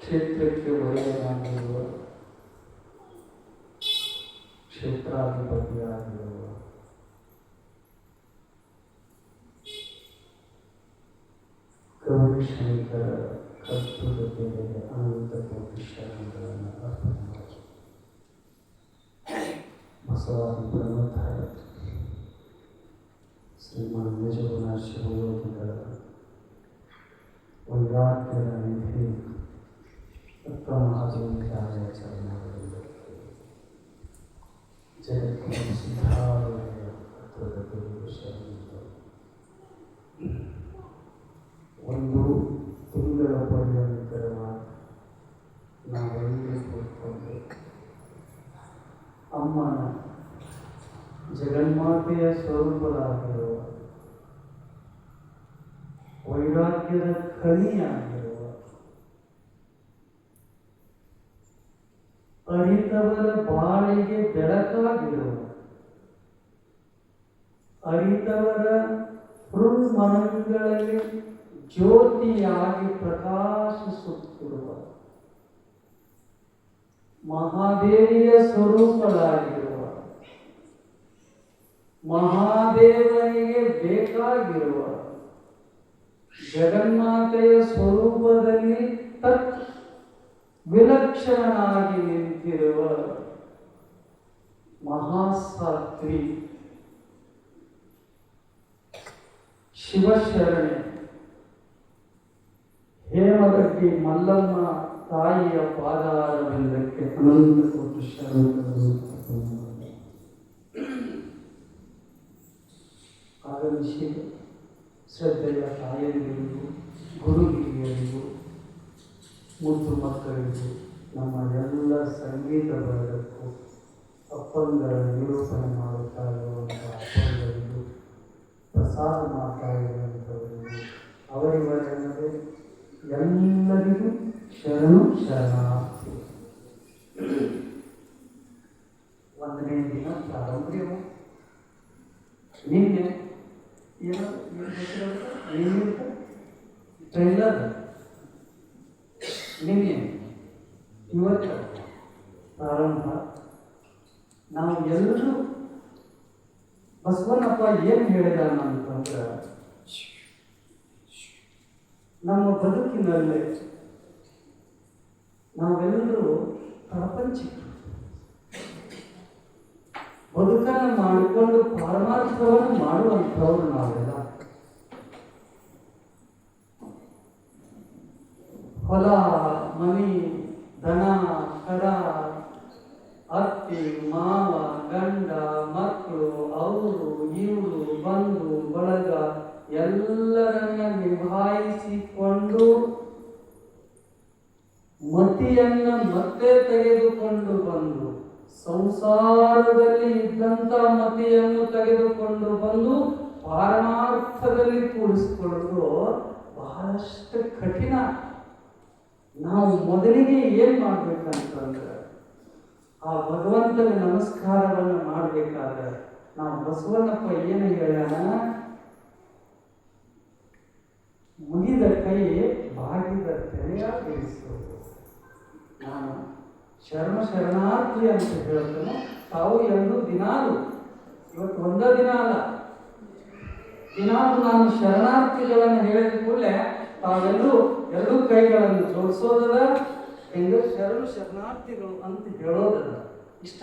ಕ್ಷೇತ್ರಕ್ಕೆ ಒಡೆಯನಾಗಿರುವ ಕ್ಷೇತ್ರಾಧಿಪತಿಯಾಗಿರುವ ಗೌರಿಶಂಕರ ಕರ್ತೃ ಅನಂತ ಕೋಟಿ ಶರಣಗಳನ್ನು ಅರ್ಪಣೆ ಮಾಡಿ ಬಸವಾದಿ ಪ್ರಮುಖ ಶ್ರೀಮಾನ್ ನಿಜಗುಣ ಶಿವಯೋಗಿಗಳ ವೈರಾಗ್ಯದ ನಿಧಿ ಮಹಾದೇವಿಯ ಚರಣಗಳಿಂದ ಜಗತ್ತಿನ ಸಿದ್ಧಾರೂಢ ಒಂದು ತಿಂಗಳ ಪರ್ಯಂತರವಾಗಿ ನಾವೆಲ್ಲರೂ ಕೂತ್ಕೊಂಡು ಅಮ್ಮನ ಜಗನ್ಮಾತೆಯ ಸ್ವರೂಪರಾಗಿರುವ ವೈರಾಗ್ಯದ ಕಣಿಯಾಗಿರುವ ಅರಿತವರ ಬಾಳಿಗೆ ಬೆಳಕಾಗಿರುವ ಅರಿತವರ ಹೃನ್ಮನಗಳಲ್ಲಿ ಜ್ಯೋತಿಯಾಗಿ ಪ್ರಕಾಶಿಸುತ್ತಿರುವ ಮಹಾದೇವಿಯ ಸ್ವರೂಪಗಳಾಗಿರುವ ಮಹಾದೇವನಿಗೆ ಬೇಕಾಗಿರುವ ಜಗನ್ಮಾತೆಯ ಸ್ವರೂಪದಲ್ಲಿ ತತ್ ವಿಲಕ್ಷಣನಾಗಿ ನಿಂತಿರುವ ಮಹಾಸಾತ್ವಿ ಶಿವಶರಣೆ ಹೇಮಗಡ್ಡಿ ಮಲ್ಲಮ್ಮ ತಾಯಿಯ ಪಾದಾರವಿಂದಕ್ಕೆ ಅನಂತ ಕೋಟಿ ಶರಣರು ಆಗಮಿಸಿ ಶ್ರದ್ಧೆಯ ತಾಯಂದಿರಿಗೂ ಗುರು ಹಿರಿಯರಿಗೂ ಮುದ್ದು ಮಕ್ಕಳಿಗೂ ನಮ್ಮ ಎಲ್ಲ ಸಂಗೀತ ವರ್ಗಕ್ಕೂ ಅಪ್ಪಂಗಳ ನಿರೂಪಣೆ ಮಾಡುತ್ತಾ ಇರುವಂತಹ ಅಪ್ಪಂಗಳಿಗೂ ಪ್ರಸಾದ ಮಾಡ್ತಾ ಇರುವಂಥವರಿಗೂ ಅವರಿವರೆಲ್ಲದೆ ಎಲ್ಲರಿಗೂ ಶರಣು ಶರಣಾರ್ಥಿ. ಒಂದನೇ ದಿನ ಪ್ರಾರಂಭವು ನಿನ್ನೆ ಟ್ರೈಲರ್ ನಿನ್ನೆ ಇವತ್ತು ಪ್ರಾರಂಭ. ನಾವು ಎಲ್ಲರೂ ಬಸವಣ್ಣಪ್ಪ ಏನು ಹೇಳಿದಾನ ಅಂತಂದ್ರೆ ನಮ್ಮ ಬದುಕಿನಲ್ಲಿ ನಾವೆಲ್ಲರೂ ಪ್ರಾಪಂಚಿಕ ಬದುಕನ್ನು ಮಾಡಿಕೊಂಡು ಪಾರಮಾರ್ಥವನ್ನು ಮಾಡುವಂಥವ್ರು ನಾವೆಲ್ಲ. ಹೊಲ ಮನಿ ದನ ಕರ ಅತ್ತಿ ಮಾವ ಗಂಡ ಮಕ್ಕಳು ಅವರು ಇವರು ಬಂಧು ಬಳಗ ಎಲ್ಲರನ್ನ ನಿಭಾಯಿಸಿಕೊಂಡು ಮತಿಯನ್ನ ಮತ್ತೆ ತೆಗೆದುಕೊಂಡು ಬಂದು ಸಂಸಾರದಲ್ಲಿ ಇದ್ದಂತ ಮತಿಯನ್ನು ತೆಗೆದುಕೊಂಡು ಬಂದು ಪಾರಮಾರ್ಥದಲ್ಲಿ ಕೂಡಿಸಿಕೊಳ್ಳೋದು ಬಹಳಷ್ಟು ಕಠಿಣ. ನಾವು ಮೊದಲಿಗೆ ಏನ್ ಮಾಡ್ಬೇಕಂತಂದ್ರೆ ಆ ಭಗವಂತನ ನಮಸ್ಕಾರವನ್ನು ಮಾಡಬೇಕಾದ್ರೆ ನಾವು ಬಸವಣ್ಣಪ್ಪ ಏನು ಹೇಳೋಣ, ಮುಗಿದ ಕೈ ಬಾಗಿದ ತೆರೆಯಾಗಿರಿಸುವುದು. ನಾನು ಶರಣಾರ್ಥಿ ಅಂತ ಹೇಳ್ತೇನೆ. ತಾವು ಎಂದು ದಿನಾಲು, ಇವತ್ತು ಒಂದೇ ದಿನ ಅಲ್ಲ, ದಿನಾಲು ನಾನು ಶರಣಾರ್ಥಿಗಳನ್ನು ಹೇಳಿದ ಕೂಡಲೇ ತಾವೆಲ್ಲರೂ ಎರಡೂ ಕೈಗಳನ್ನು ಜೋಡಿಸೋದದ, ಹೆಂಗ ಶರಣಾರ್ಥಿಗಳು ಅಂತ ಹೇಳೋದದ. ಇಷ್ಟ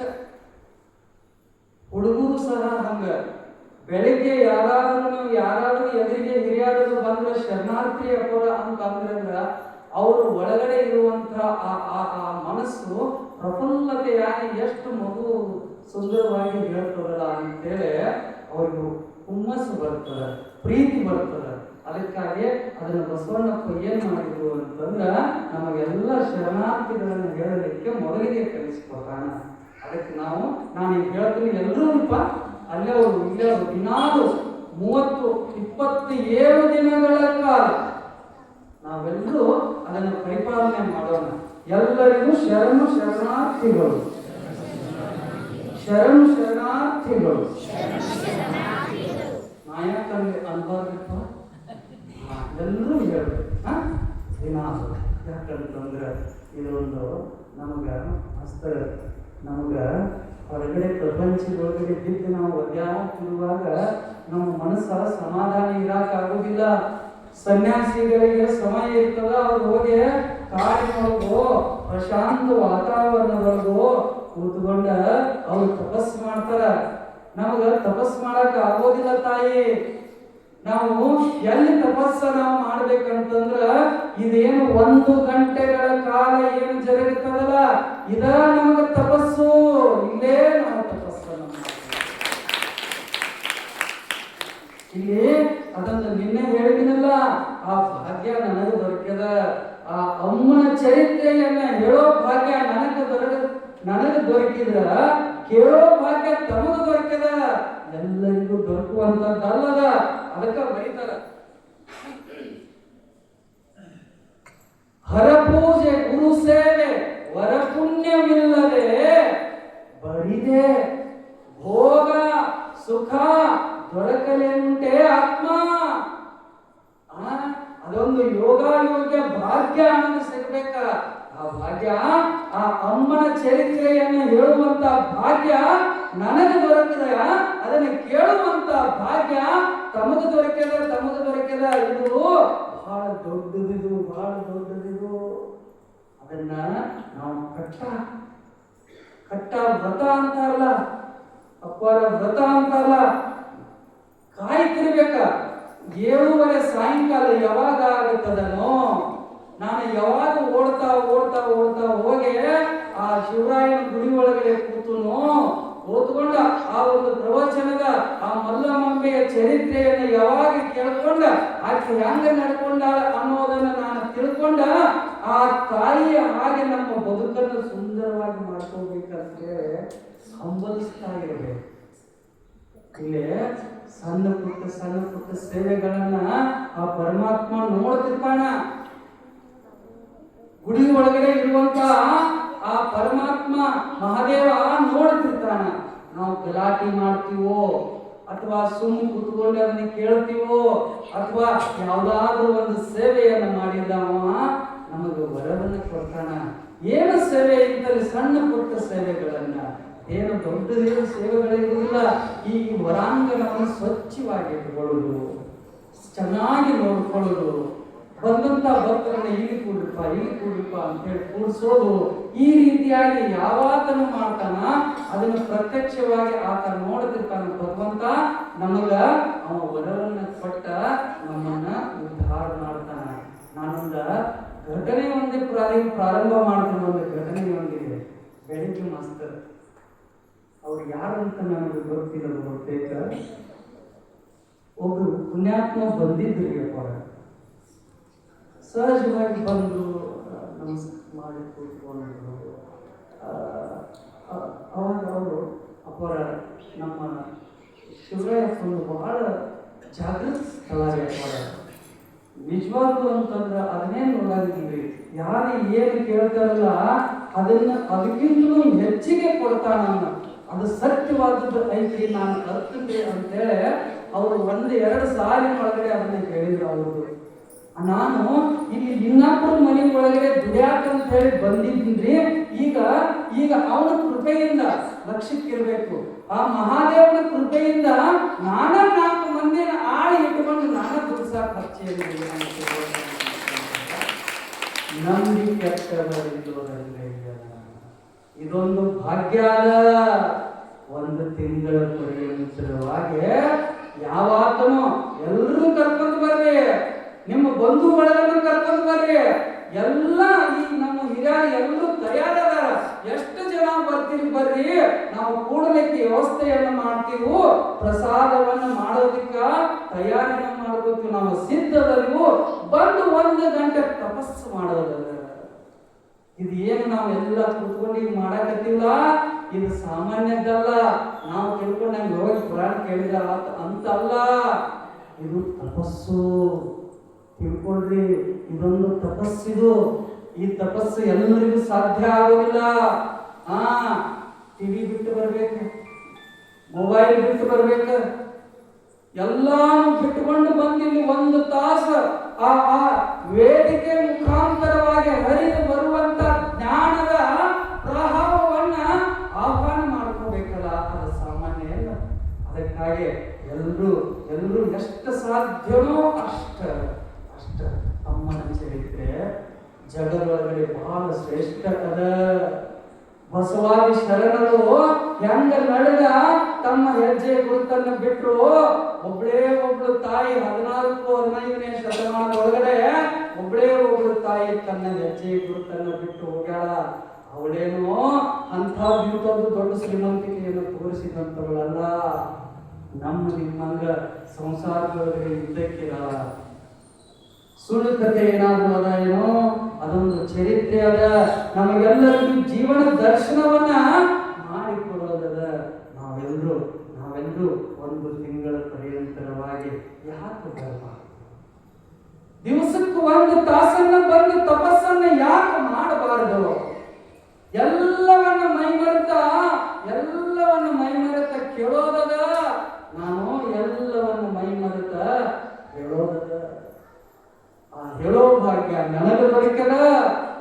ಹುಡುಗರು ಸಹ ಹಂಗ ಬೆಳಿಗ್ಗೆ ಯಾರಾದ್ರೂ ಎದುರಿಗೆ ಹಿರಿಯರು ಬಂದ್ರೆ ಶರಣಾರ್ಥಿ ಅಪರ ಅಂತ ಅಂದ್ರಂದ್ರ ಅವರು ಒಳಗಡೆ ಇರುವಂತಹ ಆ ಮನಸ್ಸು ಪ್ರಫುಲ್ಲತೆಯಾಗಿ ಎಷ್ಟು ಮಗು ಸುಂದರವಾಗಿ ಹೇಳ್ತದಲ್ಲ ಅಂತೇಳಿ ಅವ್ರಿಗೂ ಹುಮ್ಮಸ್ಸು ಬರ್ತದ, ಪ್ರೀತಿ ಬರ್ತದ. ಅದಕ್ಕಾಗಿ ಅದನ್ನು ಬಸವಣ್ಣಪ್ಪ ಏನ್ ಮಾಡಿದ್ರು ಅಂತಂದ್ರ ನಮಗೆಲ್ಲ ಶರಣಾರ್ಥಿಗಳನ್ನು ಹೇಳಲಿಕ್ಕೆ ಮೊದಲಿಗೆ ಕಲಿಸ್ಕೊಟ್ಟಾನ. ಅದಕ್ಕೆ ನಾನು ಈಗ ಹೇಳ್ತೀನಿ, ಎಲ್ಲರೂ ಅಲ್ಲೇ ಅವರು ಇಲ್ಲೇ ಅವರು ದಿನಾಲು 27 ದಿನಗಳ ಕಾಲ ನಾವೆಲ್ಲರೂ ಅದನ್ನು ಪರಿಪಾಲನೆ ಮಾಡೋಣ. ಎಲ್ಲರಿಗೂ ಶರಣಾರ್ಥಿಗಳು. ನಾಯಕಂಗೆ ಅನ್ಬಾರ್ದಪ್ಪ, ಎಲ್ಲರೂ ಹೇಳ್ಬೇಕು ದಿನಾಲು. ಯಾಕಂತಂದ್ರೆ ಇದೊಂದು ನಮಗ ಹೊರಗಡೆ ಪ್ರಪಂಚದೊಳಗಡೆ ಬಿದ್ದು ನಾವು ಒದ್ದಾಡುತ್ತಿರುವಾಗ ನಮ್ಮ ಮನಸ್ಸ ಸಮಾಧಾನ ಇರಕ್ಕಾಗೋದಿಲ್ಲ. ಸನ್ಯಾಸಿಗಳಿಗೆ ಸಮಯ ಇರ್ತದ, ಅವ್ರು ಹೋಗಿ ಕಾಡಿನೊಳಗೋ ಪ್ರಶಾಂತ ವಾತಾವರಣದೊಳಗೋ ಕೂತ್ಕೊಂಡ ಅವ್ರು ತಪಸ್ ಮಾಡ್ತಾರ. ನಮಗ ತಪಸ್ ಮಾಡಕ್ ಆಗೋದಿಲ್ಲ ತಾಯಿ. ನಾವು ಎಲ್ಲಿ ತಪಸ್ಸ ನಾವು ಮಾಡ್ಬೇಕಂತಂದ್ರ ಇದೇನು 1 ಗಂಟೆಗಳ ಕಾಲ ಏನು ಜರುಗುತ್ತದಲ್ಲ, ಇದ ನಮಗ ತಪಸ್ಸು. ಇಲ್ಲೇ ನಾವು ತಪಸ್ಸನ್ನು ಇಲ್ಲಿ ಅದನ್ನು ನಿನ್ನೆ ಹೇಳಿದಿನಲ್ಲ, ಆ ಭಾಗ್ಯ ನನಗೆ ದೊರಕದ. ಆ ಅಮ್ಮನ ಚರಿತ್ರೆಯನ್ನ ಹೇಳೋ ಭಾಗ್ಯ ನನಗೆ ದೊರಕಿದ್ರ ಕೇಳೋ ಭಾಗ್ಯ ತಮಗ ದೊರಕದ. ಎಲ್ಲರಿಗೂ ದೊರಕುವಂತದ್ದಲ್ಲದ. ಅದಕ್ಕೆ ಬರೀತಾರ, ಹರಪೂಜೆ ಗುರು ಸೇವೆ ವರಪುಣ್ಯವಿಲ್ಲದೆ ಬರಿದೆ ಭೋಗ ಸುಖ ದೊರಕಲೆಂಟೆ ಆತ್ಮ. ಅದೊಂದು ಯೋಗ್ಯ ಭಾಗ್ಯ ಅನ್ನೋದು ಸಿಗಬೇಕ. ಆ ಭಾಗ್ಯ, ಆ ಅಮ್ಮನ ಚರಿತ್ರೆಯನ್ನು ಹೇಳುವಂತ ಭಾಗ್ಯ ನನಗೆ ದೊರಕದ. ಅದನ್ನು ಕೇಳುವಂತ ಭಾಗ್ಯ ತಮಗ ದೊರಕದ. ಇದು ಬಹಳ ದೊಡ್ಡದಿದು. ಅದನ್ನ ನಾವು ಕಟ್ಟ ವ್ರತ ಅಂತಾರಲ್ಲ, ಅಪ್ಪರ ವ್ರತ ಅಂತಾರಲ್ಲ, ಕಾಯ್ತಿರ್ಬೇಕ. 7:30 ಸಾಯಂಕಾಲ ಯಾವಾಗ ಆಗುತ್ತದನೋ, ನಾನು ಯಾವಾಗ ಓಡ್ತಾ ಹೋಗಿ ಆ ಶಿವರಾಯನ ಗುಡಿ ಒಳಗಡೆ ಕೂತ್ಕೊಂಡ ಆ ಒಂದು ಪ್ರವಚನದ ಆ ಮಲ್ಲಮಾಂಬೆಯ ಚರಿತ್ರೆಯನ್ನು ಯಾವಾಗ ಕೇಳ್ಕೊಂಡ ಆಕೆ ಹೆಂಗ ನಡ್ಕೊಂಡಾಳ ಅನ್ನೋದನ್ನ ನಾನು ತಿಳ್ಕೊಂಡ ಆ ತಾಯಿಯ ಹಾಗೆ ನಮ್ಮ ಬದುಕನ್ನು ಸುಂದರವಾಗಿ ಮಾಡ್ಕೋಬೇಕಂತ ಹಂಬಲಿಸ್ತಾ ಇರಬೇಕು. ಇಲ್ಲಿ ಸಣ್ಣ ಪುಟ್ಟ ಸೇವೆಗಳನ್ನ ಆ ಪರಮಾತ್ಮ ನೋಡ್ತಿರ್ತಾನ. ಗುಡಿ ಒಳಗಡೆ ಇರುವಂತ ಆ ಪರಮಾತ್ಮ ಮಹಾದೇವ ನೋಡ್ತಿರ್ತಾನ. ನಾವು ಗಲಾಟೆ ಮಾಡ್ತೀವೋ ಅಥವಾ ಕೂತ್ಕೊಂಡು ಅದನ್ನ ಕೇಳ್ತೀವೋ ಅಥವಾ ಯಾವ್ದಾದ್ರೂ ಒಂದು ಸೇವೆಯನ್ನು ಮಾಡಿದವ ನಮಗೆ ವರವನ್ನು ಕೊಡ್ತಾನ. ಏನು ಸೇವೆ ಇಂತಲ್ಲಿ ಸಣ್ಣ ಪುಟ್ಟ ಸೇವೆಗಳನ್ನ, ಏನು ದೊಡ್ಡದೇನು ಸೇವೆಗಳಿರುವುದಿಲ್ಲ. ಈ ಹೊರಾಂಗಣವನ್ನು ಸ್ವಚ್ಛವಾಗಿ ಇಟ್ಕೊಳ್ಳೋದು, ಚೆನ್ನಾಗಿ ನೋಡ್ಕೊಳ್ಳೋದು, ಬಂದಂತ ಭಕ್ತರನ್ನ ಇಲ್ಲಿ ಕೂಡ್ರಪ್ಪ ಅಂತ ಹೇಳಿ ಕೂಡಿಸೋದು, ಈ ರೀತಿಯಾಗಿ ಯಾವಾತನು ಮಾಡ್ತಾನ ಅದನ್ನು ಪ್ರತ್ಯಕ್ಷವಾಗಿ ಆತ ನೋಡ್ತಿರ್ತಾನ ಭಗವಂತ. ನಮಗ ಅವ ವರವನ್ನ ಕೊಟ್ಟ ನಮ್ಮನ್ನ ಉದ್ಧಾರ ಮಾಡ್ತಾನ. ನಾನೊಂದ ಘಟನೆ ಒಂದೇ ಪ್ರಾರಂಭ ಮಾಡ್ತೀನಿ. ಒಂದು ಘಟನೆ ಒಂದಿದೆ. ಬೆಳಿಗ್ಗೆ ಮಾಸ್ತರ್ ಅವ್ರು ಯಾರಂತ ನನಗೆ ಗೊತ್ತಿಲ್ಲ, ಬಹುತೇಕ ಒಬ್ರು ಪುಣ್ಯಾತ್ಮ ಬಂದಿದ್ರಿ. ಅಪ್ಪ ಸಹಜವಾಗಿ ಬಂದು ನಮಸ್ಕಾರ ಮಾಡಿ ಕೂತ್ಕೊಂಡ್ರು. ಅವಾಗ ಅವರು ಅಪ್ಪರ ನಮ್ಮ ಶಿವರಾಯಪ್ಪನ ಬಹಳ ಜಾಗೃತ ಸ್ಥಳ ಅಪ್ಪರ. ನಿಜವಾಗ್ಲು ಅಂತಂದ್ರೆ ಅದನ್ನೇ ನೋಡಂಗಿಲ್ರಿ. ಯಾರು ಏನು ಕೇಳ್ತಾರಲ್ಲ ಅದಕ್ಕಿಂತಲೂ ಹೆಚ್ಚಿಗೆ ಕೊಡ್ತಾನ. ಅದು ಸತ್ಯವಾದದ್ದು ಐತಿ, ನಾನು ಅರ್ಥತೆ ಅಂತೇಳಿ ಅವರು 1-2 ಸಾಲಿನ ಒಳಗಡೆ ಅದನ್ನ ಕೇಳಿದ್ರು. ಅವ್ರದ್ದು ನಾನು ಇಲ್ಲಿ ಇನ್ನೊಬ್ಬರ ಮನೆ ಒಳಗಡೆ ದುಡ್ಯಾಕಂತ ಹೇಳಿ ಬಂದಿದ್ದೀನಿ. ಈಗ ಅವನ ಕೃಪೆಯಿಂದ ಲಕ್ಷ್ಯಕ್ಕಿರ್ಬೇಕು. ಆ ಮಹಾದೇವನ ಕೃಪೆಯಿಂದ 4 ಮಂದಿನ ಆಳಿ ಇಟ್ಟುಕೊಂಡು ದುಡ್ಸಾಕ್ ಹಚ್ಚಿಲ್ಲ. ನಂಬಿ ಕೆಟ್ಟವರಿಲ್ಲೋರಂದ್ರೆ ಇದೊಂದು ಭಾಗ್ಯ ಅದ. 1 ತಿಂಗಳ ಪರ್ಯಂತರವಾಗಿ ಯಾವಾತನು ಎಲ್ಲರೂ ಕರ್ಕೊಂಡು ಬರ್ರಿ, ನಿಮ್ಮ ಬಂಧು ಬಳಗನ್ನು ಕರ್ಕೊಂಡು ಬರ್ರಿ. ಎಲ್ಲ ಈ ನಮ್ಮ ಹಿರಿಯರು ಎಲ್ಲರೂ ತಯಾರದಾರ. ಎಷ್ಟು ಜನ ಬರ್ರಿ, ನಾವು ಕೂಡಲಿಕ್ಕೆ ವ್ಯವಸ್ಥೆಯನ್ನು ಮಾಡ್ತೀವಿ. ಪ್ರಸಾದವನ್ನು ಮಾಡೋದಿಕ್ಕ ತಯಾರಿಯನ್ನು ಮಾಡ್ಕೋತೀವಿ. ನಾವು ಸಿದ್ಧದಲ್ಲಿವು ಬಂದು 1 ಗಂಟೆ ತಪಸ್ಸು ಮಾಡೋದಲ್ಲ. ಇದು ಏನು ನಾವೆಲ್ಲ ಕೂತ್ಕೊಂಡು ಮಾಡಕತ್ತಿಲ್ಲ, ಇದು ಸಾಮಾನ್ಯದ್ದಲ್ಲ. ನಾವು ತಿಳ್ಕೊಂಡಂಗೆ ಹೋಗಿ ಪುರಾಣ ಕೇಳಿದ ಅಂತಲ್ಲ, ಇದು ತಪಸ್ಸು. ತಿಳ್ಕೊಳ್ರಿ, ಇದೊಂದು ತಪಸ್ಸಿದು. ಈ ತಪಸ್ಸು ಎಲ್ಲರಿಗೂ ಸಾಧ್ಯ ಆಗೋದಿಲ್ಲ. ಟಿವಿ ಬಿಟ್ಟು ಬರ್ಬೇಕು, ಮೊಬೈಲ್ ಬಿಟ್ಟು ಬರ್ಬೇಕು, ಎಲ್ಲಾನು ಬಿಟ್ಟುಕೊಂಡು ಬಂದಿಲ್ಲಿ 1 ತಾಸು ಆ ವೇದಿಕೆ ಮುಖಾಂತರವಾಗಿ ಎಷ್ಟು ಸಾಧ್ಯವೋ ಅಷ್ಟ ಅಮ್ಮನ ಚರಿತ್ರೆ ಜಗದೊಳಗಡೆ ಬಹಳ ಶ್ರೇಷ್ಠ ಅದ. ಬಸವಾದಿ ಶರಣರು ಹೆಂಗ ನಡೆದ ತಮ್ಮ ಹೆಜ್ಜೆ ಗುರುತನ್ನು ಬಿಟ್ರು. ಒಬ್ಳು ತಾಯಿ 14-15ನೇ ಶತಮಾನದೊಳಗಡೆ ಒಬ್ಳು ತಾಯಿ ತನ್ನ ಹೆಜ್ಜೆ ಗುರುತನ್ನು ಬಿಟ್ಟು ಹೋಗ್ಯಾಳ. ಅವಳೇನೋ ಅಂಥ ಇಂಥದ್ದು ದೊಡ್ಡ ಶ್ರೀಮಂತಿಕೆಯನ್ನು ತೋರಿಸಿದಂಥವಳಲ್ಲ. ನಿಮ್ಮಂಗ ಸಂಸಾರದೊಳಗಡೆ ಇದ್ದಕ್ಕಿರ ಸುಳ್ಳು ಕಥೆ ಏನಾದರೂ ಅದ ಏನೋ, ಅದೊಂದು ಚರಿತ್ರೆ ಅದ. ನಮಗೆಲ್ಲರಿಗೂ ಜೀವನ ದರ್ಶನವನ್ನ ಮಾಡಿಕೊಡೋದದ. ನಾವೆಲ್ಲರೂ ಒಂದು ತಿಂಗಳ ಪರ್ಯಂತರವಾಗಿ ಯಾಕೆ ಬರಬಾರದು? ದಿವಸಕ್ಕೂ 1 ತಾಸನ್ನ ಬಂದು ತಪಸ್ಸನ್ನ ಯಾಕೆ ಮಾಡಬಾರದು? ಎಲ್ಲವನ್ನ ಮೈಮರೆತ ಕೇಳೋದದ. ನಾನು ಎಲ್ಲವನ್ನು ಮೈಮರೆತ ಹೇಳೋದದ. ಆ ಹೇಳೋ ಭಾಗ್ಯ ನನಗೆ ದೊರಕದ,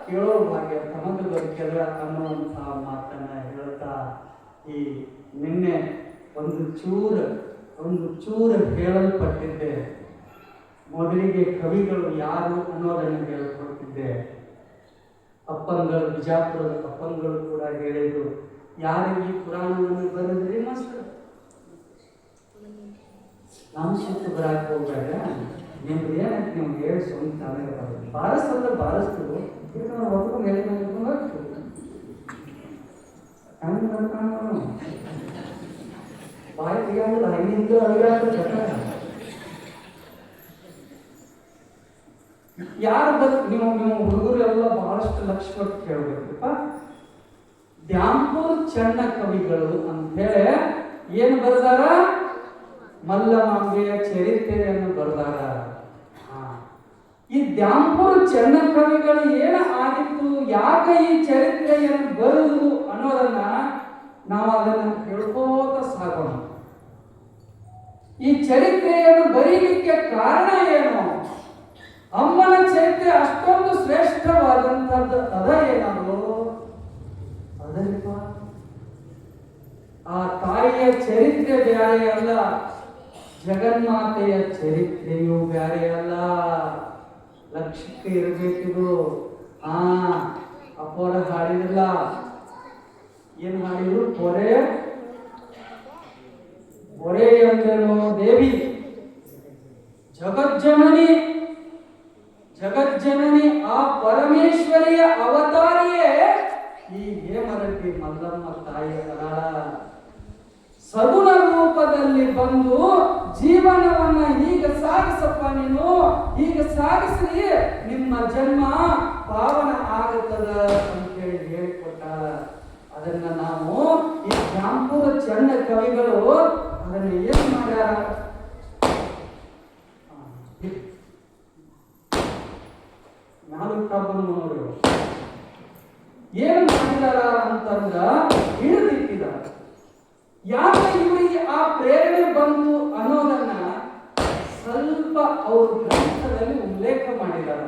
ಕೇಳೋ ಭಾಗ್ಯ ತಮಗೆ ದೊರಕದ ಅನ್ನುವಂತಹ ಮಾತನ್ನ ಹೇಳ್ತಾ ಈ ನಿನ್ನೆ ಒಂದು ಚೂರು ಹೇಳಲ್ಪಟ್ಟಿದ್ದೆ. ಮೊದಲಿಗೆ ಕವಿಗಳು ಯಾರು ಅನ್ನೋದನ್ನು ಹೇಳಿಕೊಟ್ಟಿದ್ದೆ. ಅಪ್ಪಂಗಳು, ಬಿಜಾಪುರದ ಅಪ್ಪಂಗಳು ಕೂಡ ಹೇಳಿದ್ರು, ಯಾರು ಈ ಪುರಾಣವನ್ನು ಬರೆದ್ರಿ ಮಾಸ್ಟರ್? ನಮ್ಮ ಸುತ್ತು ಬರಾಕ್ ಹೋಗ್ಬೇಡ, ನಿಮ್ದು ಏನಕ್ಕೆ ನೀವು ಹೇಳಿ ಸ್ವಂತ ಬಾರಿಸ್ತಂದ್ರೆ ಬಾರಿಸ್ತೀವಿ, ಹೊತ್ಕೊಂಡು ಹೇಳಿ ಬಾಯಿ ತೆಗಿಯಂಗಿಲ್ಲ, ಹಂಗಿಂದು ಅಡಿಗೆ ಯಾರು ನೀವು ಹುಡುಗರು ಎಲ್ಲ ಬಹಳಷ್ಟು ಲಕ್ಷ ಕೊಟ್ಟು ಕೇಳಬೇಕಪ್ಪ. ದ್ಯಾಂಪೂರ್ ಚೆನ್ನ ಕವಿಗಳು ಅಂತ ಹೇಳಿ ಏನು ಬರೆದಾರ? ಮಲ್ಲಮಾಂಬೆಯ ಚರಿತ್ರೆಯನ್ನು ಬರೆದಾರ. ಈ ದ್ಯಾಂಪೂರ್ ಚೆನ್ನ ಕವಿಗಳು ಏನ ಆಗಿತ್ತು, ಯಾಕೆ ಈ ಚರಿತ್ರೆಯನ್ನು ಬರೆದು ಅನ್ನೋದನ್ನ ನಾವು ಅದನ್ನು ತಿಳ್ಕೋತ ಸಾಗೋಣ. ಈ ಚರಿತ್ರೆಯನ್ನು ಬರೀಲಿಕ್ಕೆ ಕಾರಣ ಏನು? ಅಮ್ಮನ ಚರಿತ್ರೆ ಅಷ್ಟೊಂದು ಶ್ರೇಷ್ಠವಾದಂಥದ್ದು ಅದ ಏನದು? ಅದರಿಪ ಆ ತಾಯಿಯ ಚರಿತ್ರೆ ಬ್ಯಾರೆ ಅಲ್ಲ, ಜಗನ್ಮಾತೆಯ ಚರಿತ್ರೆಯೂ ಬ್ಯಾರೆ ಅಲ್ಲ. ಲಕ್ಷ್ಯಕ್ಕೆ ಇರಬೇಕಿದು. ಅಪ್ಪರ ಹಾಡಿರಲ್ಲ, ಏನ್ ಹಾಡಿದ್ರು? ಹೊರೆ ಎಂದನು ದೇವಿ ಜಗಜ್ಜನನಿ ಆ ಪರಮೇಶ್ವರಿಯ ಅವತಾರಿಯೇ ಈ ಹೇಮರೆಡ್ಡಿ ಮಲ್ಲಮ್ಮ ತಾಯಿ ಅದಾಳ. ಸಗುಣ ರೂಪದಲ್ಲಿ ಬಂದು ಜೀವನವನ್ನ ಹೀಗೆ ಸಾಗಿಸಪ್ಪ, ನೀನು ಹೀಗೆ ಸಾಗಿಸಿ ನಿಮ್ಮ ಜನ್ಮ ಪಾವನ ಆಗುತ್ತದ ಅಂತೇಳಿ ಹೇಳಿಕೊಟ್ಟಾಳ. ಅದನ್ನ ನಾವು ಈ ದ್ಯಾಂಪೂರ ಚೆನ್ನ ಕವಿಗಳು ಅದನ್ನ ಏನ್ ಮಾಡ್ಯಾರ? ಏನು ಮಾಡಿದಾರ ಅಂತಂದ್ರ ಹಿಡಿದಿಟ್ಟಿದಾರ. ಯಾಕೆ ಇವರಿಗೆ ಆ ಪ್ರೇರಣೆ ಬಂತು ಅನ್ನೋದನ್ನ ಸ್ವಲ್ಪ ಅವರು ಗ್ರಂಥದಲ್ಲಿ ಉಲ್ಲೇಖ ಮಾಡಿದಾರ.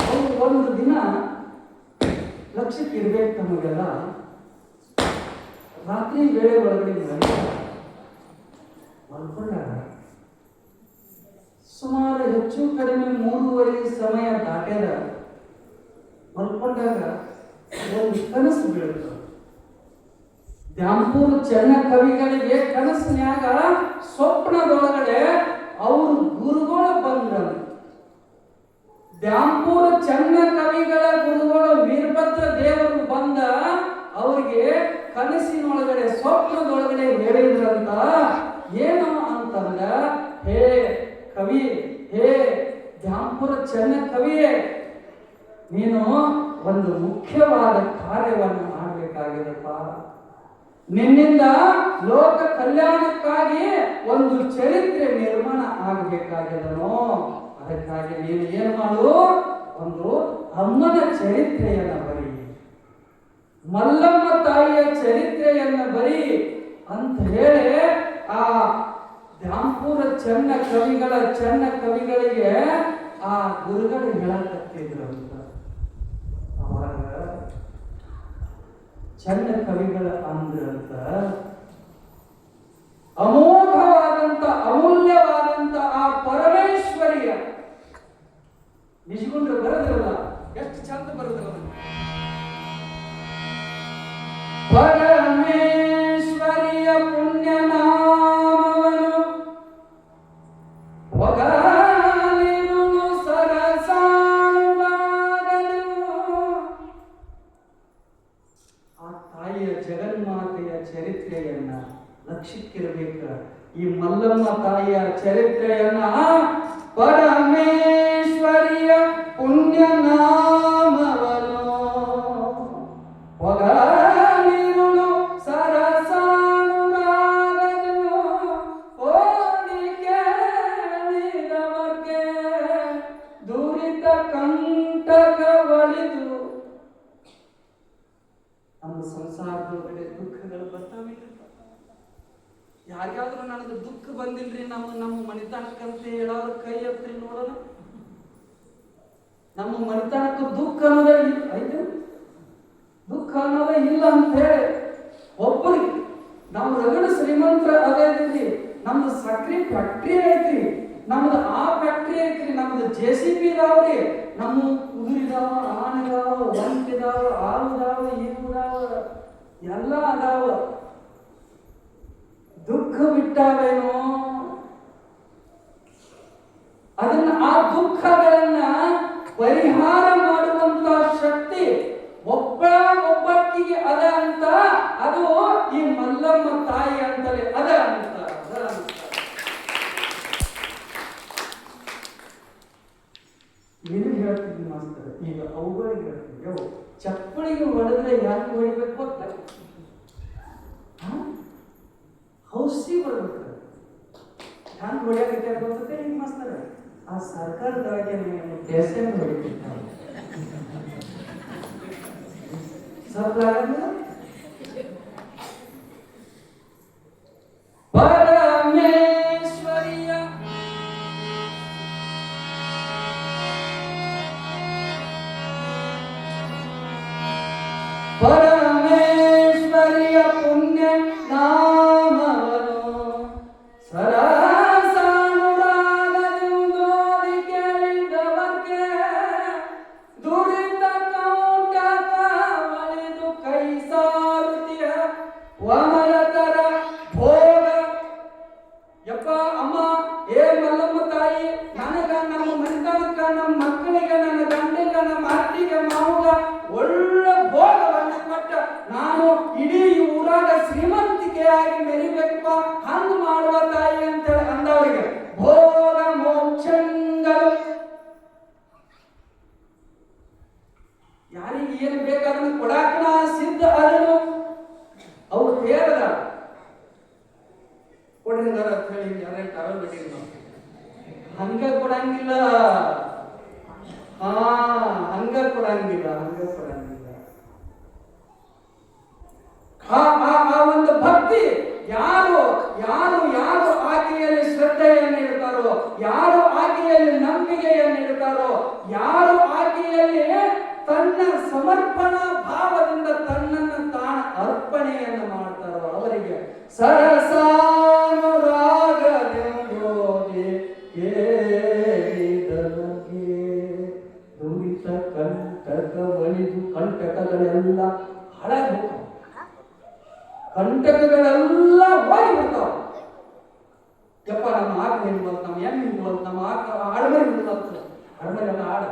ಅವರು ಒಂದು ದಿನ ಲಕ್ಷ್ಯಕ್ಕೆ ಇರ್ಬೇಕು, ನಮಗೆಲ್ಲ ರಾತ್ರಿ ವೇಳೆ ಒಳಗಡೆ ಮಲ್ಕೊಂಡಾಗ ಸುಮಾರು ಹೆಚ್ಚು ಕಡಿಮೆ 3:30 ಸಮಯ ದಾಟ್ಯದ. ಮಲ್ಕೊಂಡಾಗ ಒಂದು ಕನಸು ಬೀಳುತ್ತ. ದ್ಯಾಂಪೂರ ಚೆನ್ನ ಕವಿಗಳಿಗೆ ಕನಸಿನ್ಯಾಗ ಸ್ವಪ್ನದೊಳಗಡೆ ಅವರು ಗುರುಗಳು ಬಂದರು. ದ್ಯಾಂಪೂರ ಚೆನ್ನ ಕವಿಗಳ ಗುರುಗಳು ವೀರಭದ್ರ ದೇವರು ಬಂದ ಅವರಿಗೆ ಕನಸಿನೊಳಗಡೆ ಸ್ವಪ್ನದೊಳಗಡೆ ಹೇಳಿದ್ರಂತ. ಏನು ಅಂತಂದ, ಹೇ ಕವಿ, ಹೇ ದ್ಯಾಂಪೂರ ಚೆನ್ನ ಕವಿಯೇ, ನೀನು ಒಂದು ಮುಖ್ಯವಾದ ಕಾರ್ಯವನ್ನು ಮಾಡಬೇಕಾಗಿದೆಪ್ಪ. ನಿನ್ನಿಂದ ಲೋಕ ಕಲ್ಯಾಣಕ್ಕಾಗಿ ಒಂದು ಚರಿತ್ರೆ ನಿರ್ಮಾಣ ಆಗಬೇಕಾಗಿದನೋ. ಅದಕ್ಕಾಗಿ ನೀನು ಏನು ಮಾಡು, ಒಂದು ಅಮ್ಮನ ಚರಿತ್ರೆಯನ್ನು ಬರಿ, ಮಲ್ಲಮ್ಮ ತಾಯಿಯ ಚರಿತ್ರೆಯನ್ನು ಬರಿ ಅಂತ ಹೇಳಿ ಆ ದ್ಯಾಂಪೂರ ಚೆನ್ನ ಕವಿಗಳಿಗೆ ಆ ಗುರುಗಳು ಹೇಳಕತ್ತಿದ್ರಂತ. ಅವಾಗ ಚೆನ್ನ ಕವಿಗಳ ಅಂದ್ರಂತ, ಅಮೋಘವಾದಂತ ಅಮೂಲ್ಯವಾದಂತ ಆ ದುಃಖಗಳು ಬರ್ತಾವಿಲ್ಲ. ಯಾರಿಗಾದ್ರೂ ನನಗೆ ದುಃಖ ಬಂದಿಲ್ರಿ ನಮ್ಮ ಮನಿತನಕ್ಕಂತೆ ಹೇಳೋರು ಕೈ ಎತ್ರಿ ನೋಡೋಣ. ನಮ್ಮ ಮನಿತನಕ್ಕೆ ದುಃಖ ಅನ್ನೋದೇ ಐತೆ, ದುಃಖ ಅನ್ನೋದೇ ಇಲ್ಲ ಅಂತ ಹೇಳಿ ಒಬ್ಬರಿಗೆ ನಾವು ರಗಡ ಶ್ರೀಮಂತರ ಅದೇ ರೀತಿ ನಮ್ದು ಸಕ್ರಿ ಫ್ಯಾಕ್ಟ್ರಿ ಐತ್ರಿ, ನಮ್ದು ಆ ಫ್ಯಾಕ್ಟ್ರಿ ಐತ್ರಿ, ನಮ್ದು JCB ಇದಾವ್ರಿ, ನಮ್ಮ ಕುದುರಿದಾವ, ಆನೆದಾವ, ಒಂಟಿದಾವ, ಆಳುದಾವ, ಈಗುದಾವ, ಎಲ್ಲ ಅದಾವ. ದುಃಖ ಬಿಟ್ಟಾವೇನೋ ಅದನ್ನ ಆ ದುಃಖಗಳನ್ನ ಪರಿಹಾರ ಮಾಡುವಂತ ಶಕ್ತಿ ಒಬ್ಬಕ್ಕಿಗೆ ಅದ ಅಂತ, ಅದು ಈ ಮಲ್ಲಮ್ಮ ತಾಯಿ ಅಂತಲೇ ಅದ ಅಂತ. ಏನು ಹೇಳ್ತಿದ್ವಿ ಮಾಸ್ತರ್, ಈಗ ಅವುಗಳಿಗೆ ಹೇಳ್ತಿದ್ವಿ. ಅವು ಚಪ್ಪಳಿಗೆ ಹೊಡೆದ್ರೆ ಯಾಕೆ ಹೊಡಿಬೇಕು ಅಂತ ಔಷಧಿ ಬರ್ಬೇಕು. ಹ್ಯಾಂಗ ಹೊಡ್ಯಾಕೈತೆ ಗೊತ್ತೈತೆ ಈಗ ಮಾಸ್ತರ, ಆ ಸರ್ಕಾರದೊಳಗೆ ದೇಶಕ್ಕೆ ಹೊಡಿತಿರ್ತಾರೆ ಪರಮೇಶ್ವರಿಯ ಪರಮೇಶ್ವರಿಯ ಪುಣ್ಯ ನಾಮವನು ಸರಸಾನುರಾಗದಿಂದೋದಿ ಕೇಳಿದವರ್ಗೆ ದುರಿತ ಕೌಟಕ ಒಳೆದು ಕೈ ಸಾರುತ್ತಿಯ ವಮಲತರ ಭೋಗ. ಯಪ್ಪ ಅಮ್ಮ, ಏ ಮಲ್ಲಮ್ಮ ತಾಯಿ, ನನಗ ನಮ್ಮ ಮನೆತನಕ್ಕ, ನಮ್ಮ ಮಕ್ಕಳಿಗೆ, ನನ್ನ ಗಂಡಿಗ, ನಮ್ಮ ಅತ್ತಿಗೆ, ಮಾವುಗ ಒಳ್ಳೆ ಭೋಗವನ್ನು ಕೊಟ್ಟ ನಾನು ಇಡೀ ಊರಾಗ ಶ್ರೀಮಂತಿಕೆಯಾಗಿ ಮೆರಿಬೇಕಪ್ಪ, ಹಂಗ ಮಾಡುವ ತಾಯಿ ಅಂತೇಳಿ ಅಂದವರಿಗೆ ಭೋಗ ಮೋಕ್ಷಗಳು. ಯಾರಿಗೆ ಏನು ಬೇಕಾದ್ರೆ ಕೊಡಾಕ ಸಿದ್ಧ ಅದನ್ನು ಅವ್ರು ಹೇಳದ ಕೊಡಿದಾರ ಅಂತ ಹೇಳಿ ಯಾರೇ ಟವಲ್ ಬಿಟ್ಟಿಲ್ಲ, ಹಂಗ ಕೊಡಂಗಿಲ್ಲ. ಹಂಗ ಕೊಡಂಗಿಲ್ಲ. ಆ ಒಂದು ಭಕ್ತಿ ಯಾರು ಆಕೆಯಲ್ಲಿ ಶ್ರದ್ಧೆಯನ್ನು ಇಡ್ತಾರೋ, ಯಾರು ಆಕೆಯಲ್ಲಿ ನಂಬಿಕೆಯನ್ನು ಇಡ್ತಾರೋ, ಯಾರು ಆಕೆಯಲ್ಲಿ ತನ್ನ ಸಮರ್ಪಣಾ ಭಾವದಿಂದ ತನ್ನನ್ನು ತಾನು ಅರ್ಪಣೆಯನ್ನು ಮಾಡ್ತಾರೋ ಅವರಿಗೆ ಸರಸಾನುರಾಗದಿಂದೋದಿ ಕೇಳಿದವರಿಗೆ ದುರಿತ ಕಂಟಕ ಒಳಿದು ಕಂಟಕಗಳೆಲ್ಲ ಹಳಗಿ ಹೋಗ್ತಾವ, ಕಂಟಕಗಳೆಲ್ಲ ಹೋಗಿ ಬಿಡ್ತಾವ. ಯಪ್ಪ ನಮ್ಮ ಆಕ ಹೆಣ್ಣು ಬಂತು, ನಮ್ಮ ಹೆಣ್ಣು ಹಿಂಗೆ ಬಂತು, ನಮ್ಮ ಆಕ ಆಡ್ಮೆ ಹಿಂಗೆ ಬಂತು, ಆಡ್ಮೆ ಎಲ್ಲ ಆಡ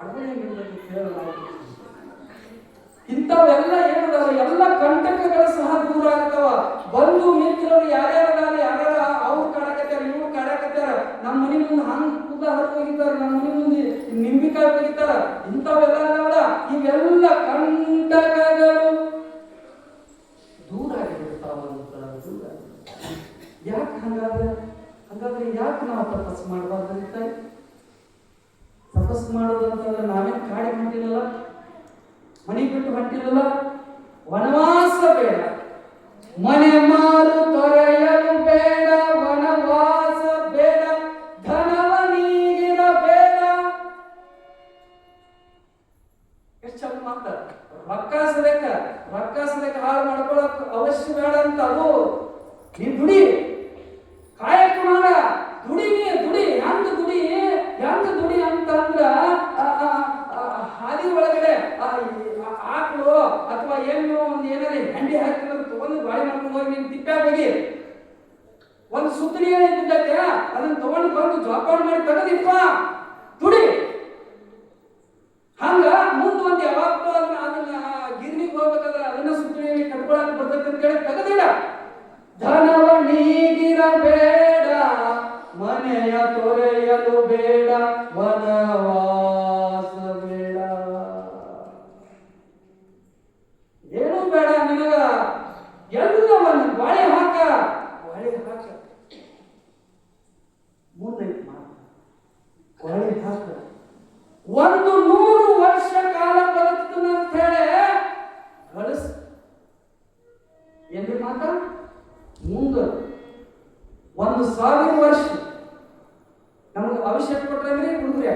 ಆಡ್ಮೆ ಹಿಂಗೆ ಕೇಳಲ್ಲ. ಇಂಥವೆಲ್ಲ ಏನದಾವ, ಎಲ್ಲ ಕಂಟಕಗಳು ಸಹ ದೂರ ಆಗ್ತಾವ. ಬಂಧು ಮಿತ್ರರು ಯಾರ್ಯಾರ ಅವ್ರು ಕಾಡಕತ್ತಾರ, ಇವ್ರು ಕಾಡಕತ್ತಾರ, ನಮ್ಮ ಮನೆ ಮುಂದೆ ಹಂಗ್ ಕೂದ ಹರಿದು ಹೋಗಿದ್ದಾರೆ, ನಮ್ಮ ಮನೆ ಮುಂದೆ ನಿಂಬಿಕಾಯಿ ಹೋಗಿತ್ತಾರ, ಇಂಥವೆಲ್ಲ ಅದಾವಲ್ಲ, ಇವೆಲ್ಲ ಕಂಟಕಗಳು ದೂರ ಆಗಿಬಿಡ್ತಾವ. ಯಾಕೆ ಹಂಗಾದ್ರೆ ಯಾಕೆ ನಾವು ತಪಸ್ಸು ಮಾಡಬಾರ್ದಂತ? ತಪಸ್ಸು ಮಾಡೋದು ಅಂತಂದ್ರೆ ನಾವೇನು ಕಾಡಿಗೆ ಹೊಂಟಿರಲ್ಲ, ಮನೆ ಬಿಟ್ಟು ಹೊಂಟಿರಲ್ಲ, ವನವಾಸ ಬೇಡ, ಮನೆ ಮಾರು ತೊರೆಯಲು ಬೇಡ, ವನವಾಸ ಬೇಡ, ಧನವ ನೀಗಿರಬೇಡ. ಎಷ್ಟು ಚಂದ ಮಾತಾಡ. ರೊಕ್ಕ ಸದಕ ಹಾಳು ಮಾಡ್ಕೊಳಕ್ ಅವಶ್ಯ ಬೇಡ ಅಂತ. ಅದು ನೀ ದುಡಿ, ಕಾಯಕ ಮಾಡ, ದುಡಿ ಹೆಂಗ ದುಡಿ ಅಂತ ಅಂದ್ರ ಹಾದಿ ಒಳಗಡೆ ಆಕಳು ಅಥವಾ ಏನು ಒಂದು ಏನಾರ ಹಂಡಿ ಹಾಕಿರೋದು ತಗೊಂಡು ಗಾಳಿ ಮಾಡ್ಕೊಂಡು ಹೋಗಿ ನೀನು ತಿಪ್ಪ ಹೋಗಿ ಒಂದು ಸುತ್ತಣಿ ಏನಿದ್ದಕ್ಕೆ ಅದನ್ನ ತಗೊಂಡು ಬಂದು ಜೋಪಾನ ಮಾಡಿ ತೆಗೆದಿಪ್ಪ, ದುಡಿ. ಹಂಗ ಮುಂದೆ ಒಂದು ಯಾವಾಗಲೂ ಅದನ್ನ ಗಿರ್ನಿಗೆ ಹೋಗ್ಬೇಕಾದ್ರೆ ಅದನ್ನ ಸುತ್ತಣಿಯಲ್ಲಿ ಕಟ್ಕೊಳಕ್ ಬರ್ತೈತೆ ಅಂತ ಹೇಳಿ ತೆಗೆದಿಡ. ಧನವ ನೀಗಿರಬೇಡ, ಮನೆಯ ತೊರೆಯಲು ಬೇಡ, ವನವಾಸ ಬೇಡ. ಏನು ಬೇಡ ನಿನಗ, ಎಲ್ಲವನ್ನು ಬಾಳೆ ಹಾಕ. ಮುಂದೈತಿ ಮಾತು, ಬಾಳೆ ಹಾಕ. 100 ವರ್ಷ ಕಾಲ ಬದುಕ್ತಾನಂತ ಹೇಳಿ 1000 ವರ್ಷ ನಮ್ಗೆ ಅವಶ್ಯಕ ಕೊಟ್ರಂದ್ರೆ ಹುಡುಗ್ರೆ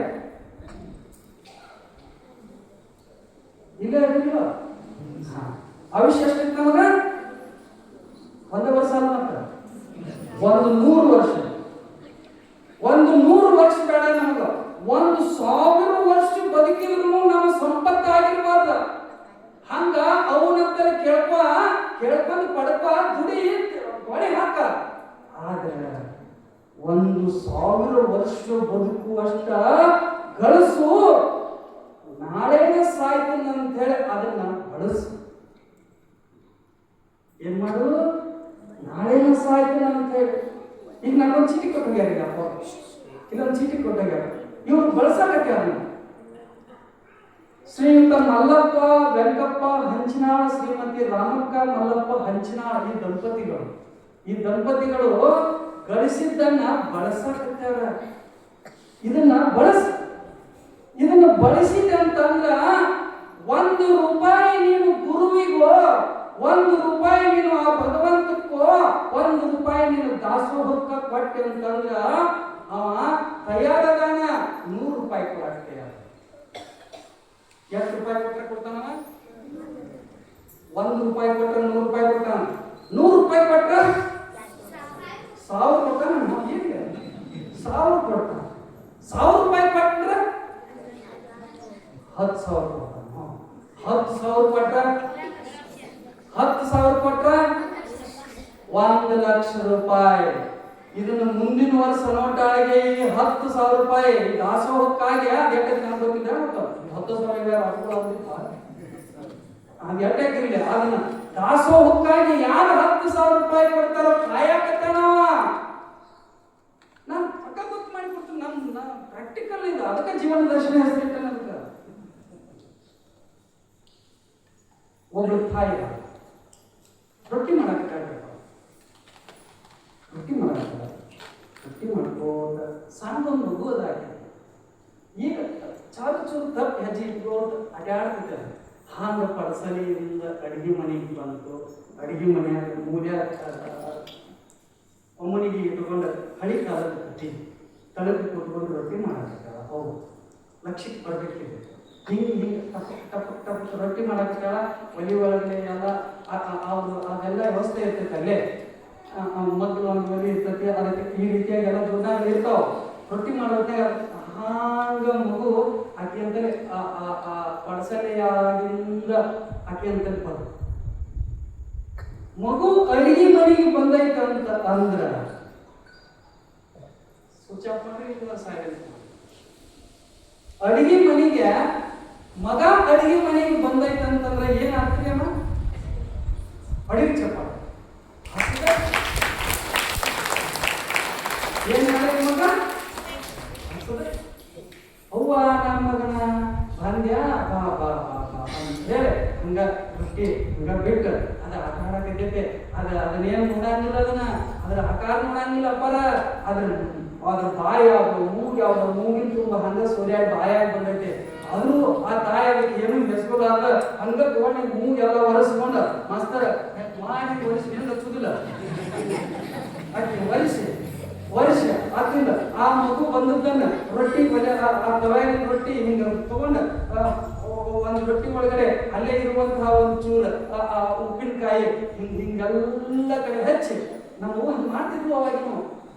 ಇಲ್ಲ ಇರಲಿಲ್ಲ. ಆಯುಷ್ಯ ಎಷ್ಟಿತ್ತು ನಮಗ? 1 ವರ್ಷ ಅಲ್ಲ ಮಾತ್ರ 100 ವರ್ಷ. 100 ವರ್ಷ ಬೇಡ ನಮಗ, 1000 ವರ್ಷ ಬದುಕಿದ್ರು ನಮ್ಮ ಸಂಪತ್ತಾಗಿರ್ಬಾರ್ದ. ಹಂಗ ಅವನಂತರ ಕೇಳ್ಕೊಂಡು ಪಡ್ಕ ದುಡಿ ಹೊಳೆ ಹಾಕ. ಆದ್ರೆ 1000 ವರ್ಷ ಬದುಕುವಷ್ಟ ಗಳಿಸು. ನಾಳೆನೇ ಸಾಯ್ತೀನಿ ಅಂತ ಹೇಳಿ ಅದನ್ನ ಬಳಸು. ಏನ್ ಮಾಡು? ನಾಳೆನೇ ಸಾಯ್ತೀನಿ ಅಂತ ಹೇಳಿ. ಈಗ ನಾನೊಂದು ಚೀಟಿ ಕೊಟ್ಟಾಗ್ಯಾರ, ಇಲ್ಲೊಂದು ಚೀಟಿ ಕೊಟ್ಟಾಗ್ಯಾರ, ಇವ್ರು ಬಳಸಕತ್ಯಾರ. ಶ್ರೀಯುತ ಮಲ್ಲಪ್ಪ ವೆಂಕಪ್ಪ ಹಂಚಿನಾಳ, ಶ್ರೀಮತಿ ರಾಮಕ್ಕ ಮಲ್ಲಪ್ಪ ಹಂಚಿನಾಳ, ಈ ದಂಪತಿಗಳು ಗಳಿಸಿದ್ದನ್ನ ಬಳಸಕತ್ಯಾರ. ಇದನ್ನ ಬಳಸಿದೆ ಅಂತಂದ್ರ 1 ರೂಪಾಯಿ ನೀನು ಗುರುವಿಗೋ, 1 ರೂಪಾಯಿ ನೀನು ಆ ಭಗವಂತಕ್ಕೋ, 1 ರೂಪಾಯಿ ನೀನು ದಾಸೋಹಕ್ಕ ಕೊಟ್ಟೆ ಅಂತಂದ್ರ ಅವ ತಯಾರದಾನ 100 ರೂಪಾಯಿ ಕೊಡಕ್ಕೆ ತಯಾರ. ಎಷ್ಟು ರೂಪಾಯಿ ಕೊಟ್ಟರೆ ಕೊಡ್ತಾನವ? 1 ರೂಪಾಯಿ ಕೊಟ್ಟರೆ 100 ರೂಪಾಯಿ ಕೊಡ್ತಾನ. 100 ರೂಪಾಯಿ ಕೊಟ್ಟರೆ 1000 ಕೊಡ್ತಾನ. 1000 ಕೊಡ್ತಾನ. 1000 ರೂಪಾಯಿ ಕೊಟ್ಟರೆ 10,000 ಕೊಡ್ತಾನ. 10,000 ಕೊಟ್ಟ 10,000 ಕೊಟ್ಟ 1 ಲಕ್ಷ ರೂಪಾಯಿ. ಇದನ್ನು ಮುಂದಿನ ವರ್ಷ ನೋಟಾಳಿಗೆ 10,000 ರೂಪಾಯಿ ದಾಸೋಹಕ್ಕಾಗಿ ಅದೆಟ್ಟಕ್ಕೆ ನಾನು ಗೊತ್ತಿಲ್ಲ. 10,000 ಅದು ಎಟ್ಟಕ್ಕಿರಲಿ. ಅದನ್ನ ದಾಸೋಹಕ್ಕಾಗಿ ಯಾರು 10,000 ರೂಪಾಯಿ ಕೊಡ್ತಾರೋ ಕಾಯಕತ್ತಾನವ. ನಾನು ಪಕ್ಕ ಗೊತ್ತು ಮಾಡಿ ಕೊಡ್ತೀನಿ. ನಮ್ಮ ಪ್ರಾಕ್ಟಿಕಲ್ ಇದು. ಅದಕ್ಕೆ ಜೀವನ ದರ್ಶನ ಹೆಸರಿಟ್ಟ. ನಮ್ಗೆ ಒಬ್ಳು ತಾಯಿ ರೊಟ್ಟಿ ಮಾಡ್ಕೋತ ಸಣ್ಣದೊಂದು ಮಗು ಅದಾಗಿ ಈಗ ಚೂರು ತಪ್ಪು ಹೆಜ್ಜೆ ಇಟ್ಕೋತ ಅಡ್ಯಾಡ್ತಿದ್ದಾರೆ. ಹಾಂಗ ಪಡಸಲಿಯಿಂದ ಅಡಿಗೆ ಮನೆಗೆ ಬಂತು. ಅಡಿಗೆ ಮನೆಯಾಗ ಮೂಲ್ಯಾಗ ಅಮ್ಮನಿಗೆ ಇಟ್ಕೊಂಡು ಹಳಿ ಕಾಲದ ಕಟ್ಟಿ ತಳಕ್ಕೆ ಕೂತ್ಕೊಂಡು ರೊಟ್ಟಿ ಮಾಡಾಕತ್ತಾಳ. ಹೌದು, ಲಕ್ಷಕ್ಕೆ ಬರ್ಬೇಕಿದೆ. ಹಿಂಗೆ ಟಪ್ ರೊಟ್ಟಿ ಮಾಡಾಕತ್ತಾಳ. ಒಲಿ ಒಳಗಡೆ ಎಲ್ಲ ಅದೆಲ್ಲ ವ್ಯವಸ್ಥೆ ಇರ್ತೈತೆ. ಅಲ್ಲೇ ಮಗ್ಳು ಒಂದು ಒಲಿ ಇರ್ತೈತಿ. ಅದಕ್ಕೆ ಈ ರೀತಿಯಾಗಿ ಎಲ್ಲ ಜೋಡಾಗಳು ಇರ್ತಾವ. ರೊಟ್ಟಿ ಮಾಡೋದ್ನಾಗ ಹಾಂಗ ಮಗು ಆಕೆ ಅಂತಲೇ ಪಡಸಲೆಯಾಗಿಂದ ಆಕೆ ಅಂತಲೇ ಬರ್ ಮಗು ಅಡಿಗೆ ಮನೆಗೆ ಬಂದೈತಂತ ಅಂದ್ರ ಸ್ವಿಚ್ ಆಫ್ ಮಾಡಿ ಸೈಲೆಂಟ್. ಅಡಿಗೆ ಮನೆಗೆ ಮಗ ಅಡಿಗೆ ಮನೆಗೆ ಬಂದೈತಂತಂದ್ರೆ ಏನ್ ಆಗ್ತದೆ ಅಮ್ಮ? ಅಡಿಗೆ ಚಪ್ಪಾಳೆ ಏನ್ ಮಾಡಿದ ಮಗ? ಅವ್ವ ನಮ್ಮ ಮಗನ ಬಂದ್ಯಾ ಬಾ ಬಾ ಬಾ ಬಾ ಅಂತ ಹೇಳಿ ಹಂಗ ರೊಟ್ಟಿ ಹಂಗ ಬಿಟ್ಟು ಅದ ಆಟ ಆಡಕತ್ತೈತೆ. ಅದನ್ನೇನು ನೋಡಂಗಿಲ್ಲ. ಅದ್ರ ಆಕಾರ ನೋಡಂಗಿಲ್ಲ ಅಪ್ಪರ. ಅದ್ರ ಬಾಯಿ ಯಾವ್ದು, ಮೂಗು ಯಾವ್ದು, ಮೂಗಿನ ತುಂಬ ಹಂಗ ಸೂರ್ಯಾಗಿ ಬಾಯಾಗಿ ಬಂದೈತೆ. ಆದ್ರೂ ಆ ತಾಯಿ ಅದಕ್ಕೆ ಏನು ಬೆಸ್ಕೊಲಾರ್ದ ಹಂಗ ತಗೊಂಡು ಮೂಗೆಲ್ಲ ಒರೆಸ್ಕೊಂಡ ಮಸ್ತರ ಮಾಡಿ ಒರೆಸಿ ಏನು ಹಚ್ಚುದಿಲ್ಲ. ಆಕೆ ಒರೆಸಿ ಆದ್ರಿಂದ ಆ ಮಗು ಬಂದದ್ದನ್ನ ರೊಟ್ಟಿ ಆ ತವಾಯಿನ ರೊಟ್ಟಿ ಹಿಂಗ ತಗೊಂಡ ಒಂದು ರೊಟ್ಟಿ ಒಳಗಡೆ ಅಲ್ಲೇ ಇರುವಂತಹ ಒಂದು ಚೂರ ಉಪ್ಪಿನಕಾಯಿ ಹಿಂಗೆಲ್ಲ ಕಡೆ ಹಚ್ಚಿ ನಾವು ಹಿಂಗೆ ಮಾಡ್ತಿದ್ವು ಅವಾಗ.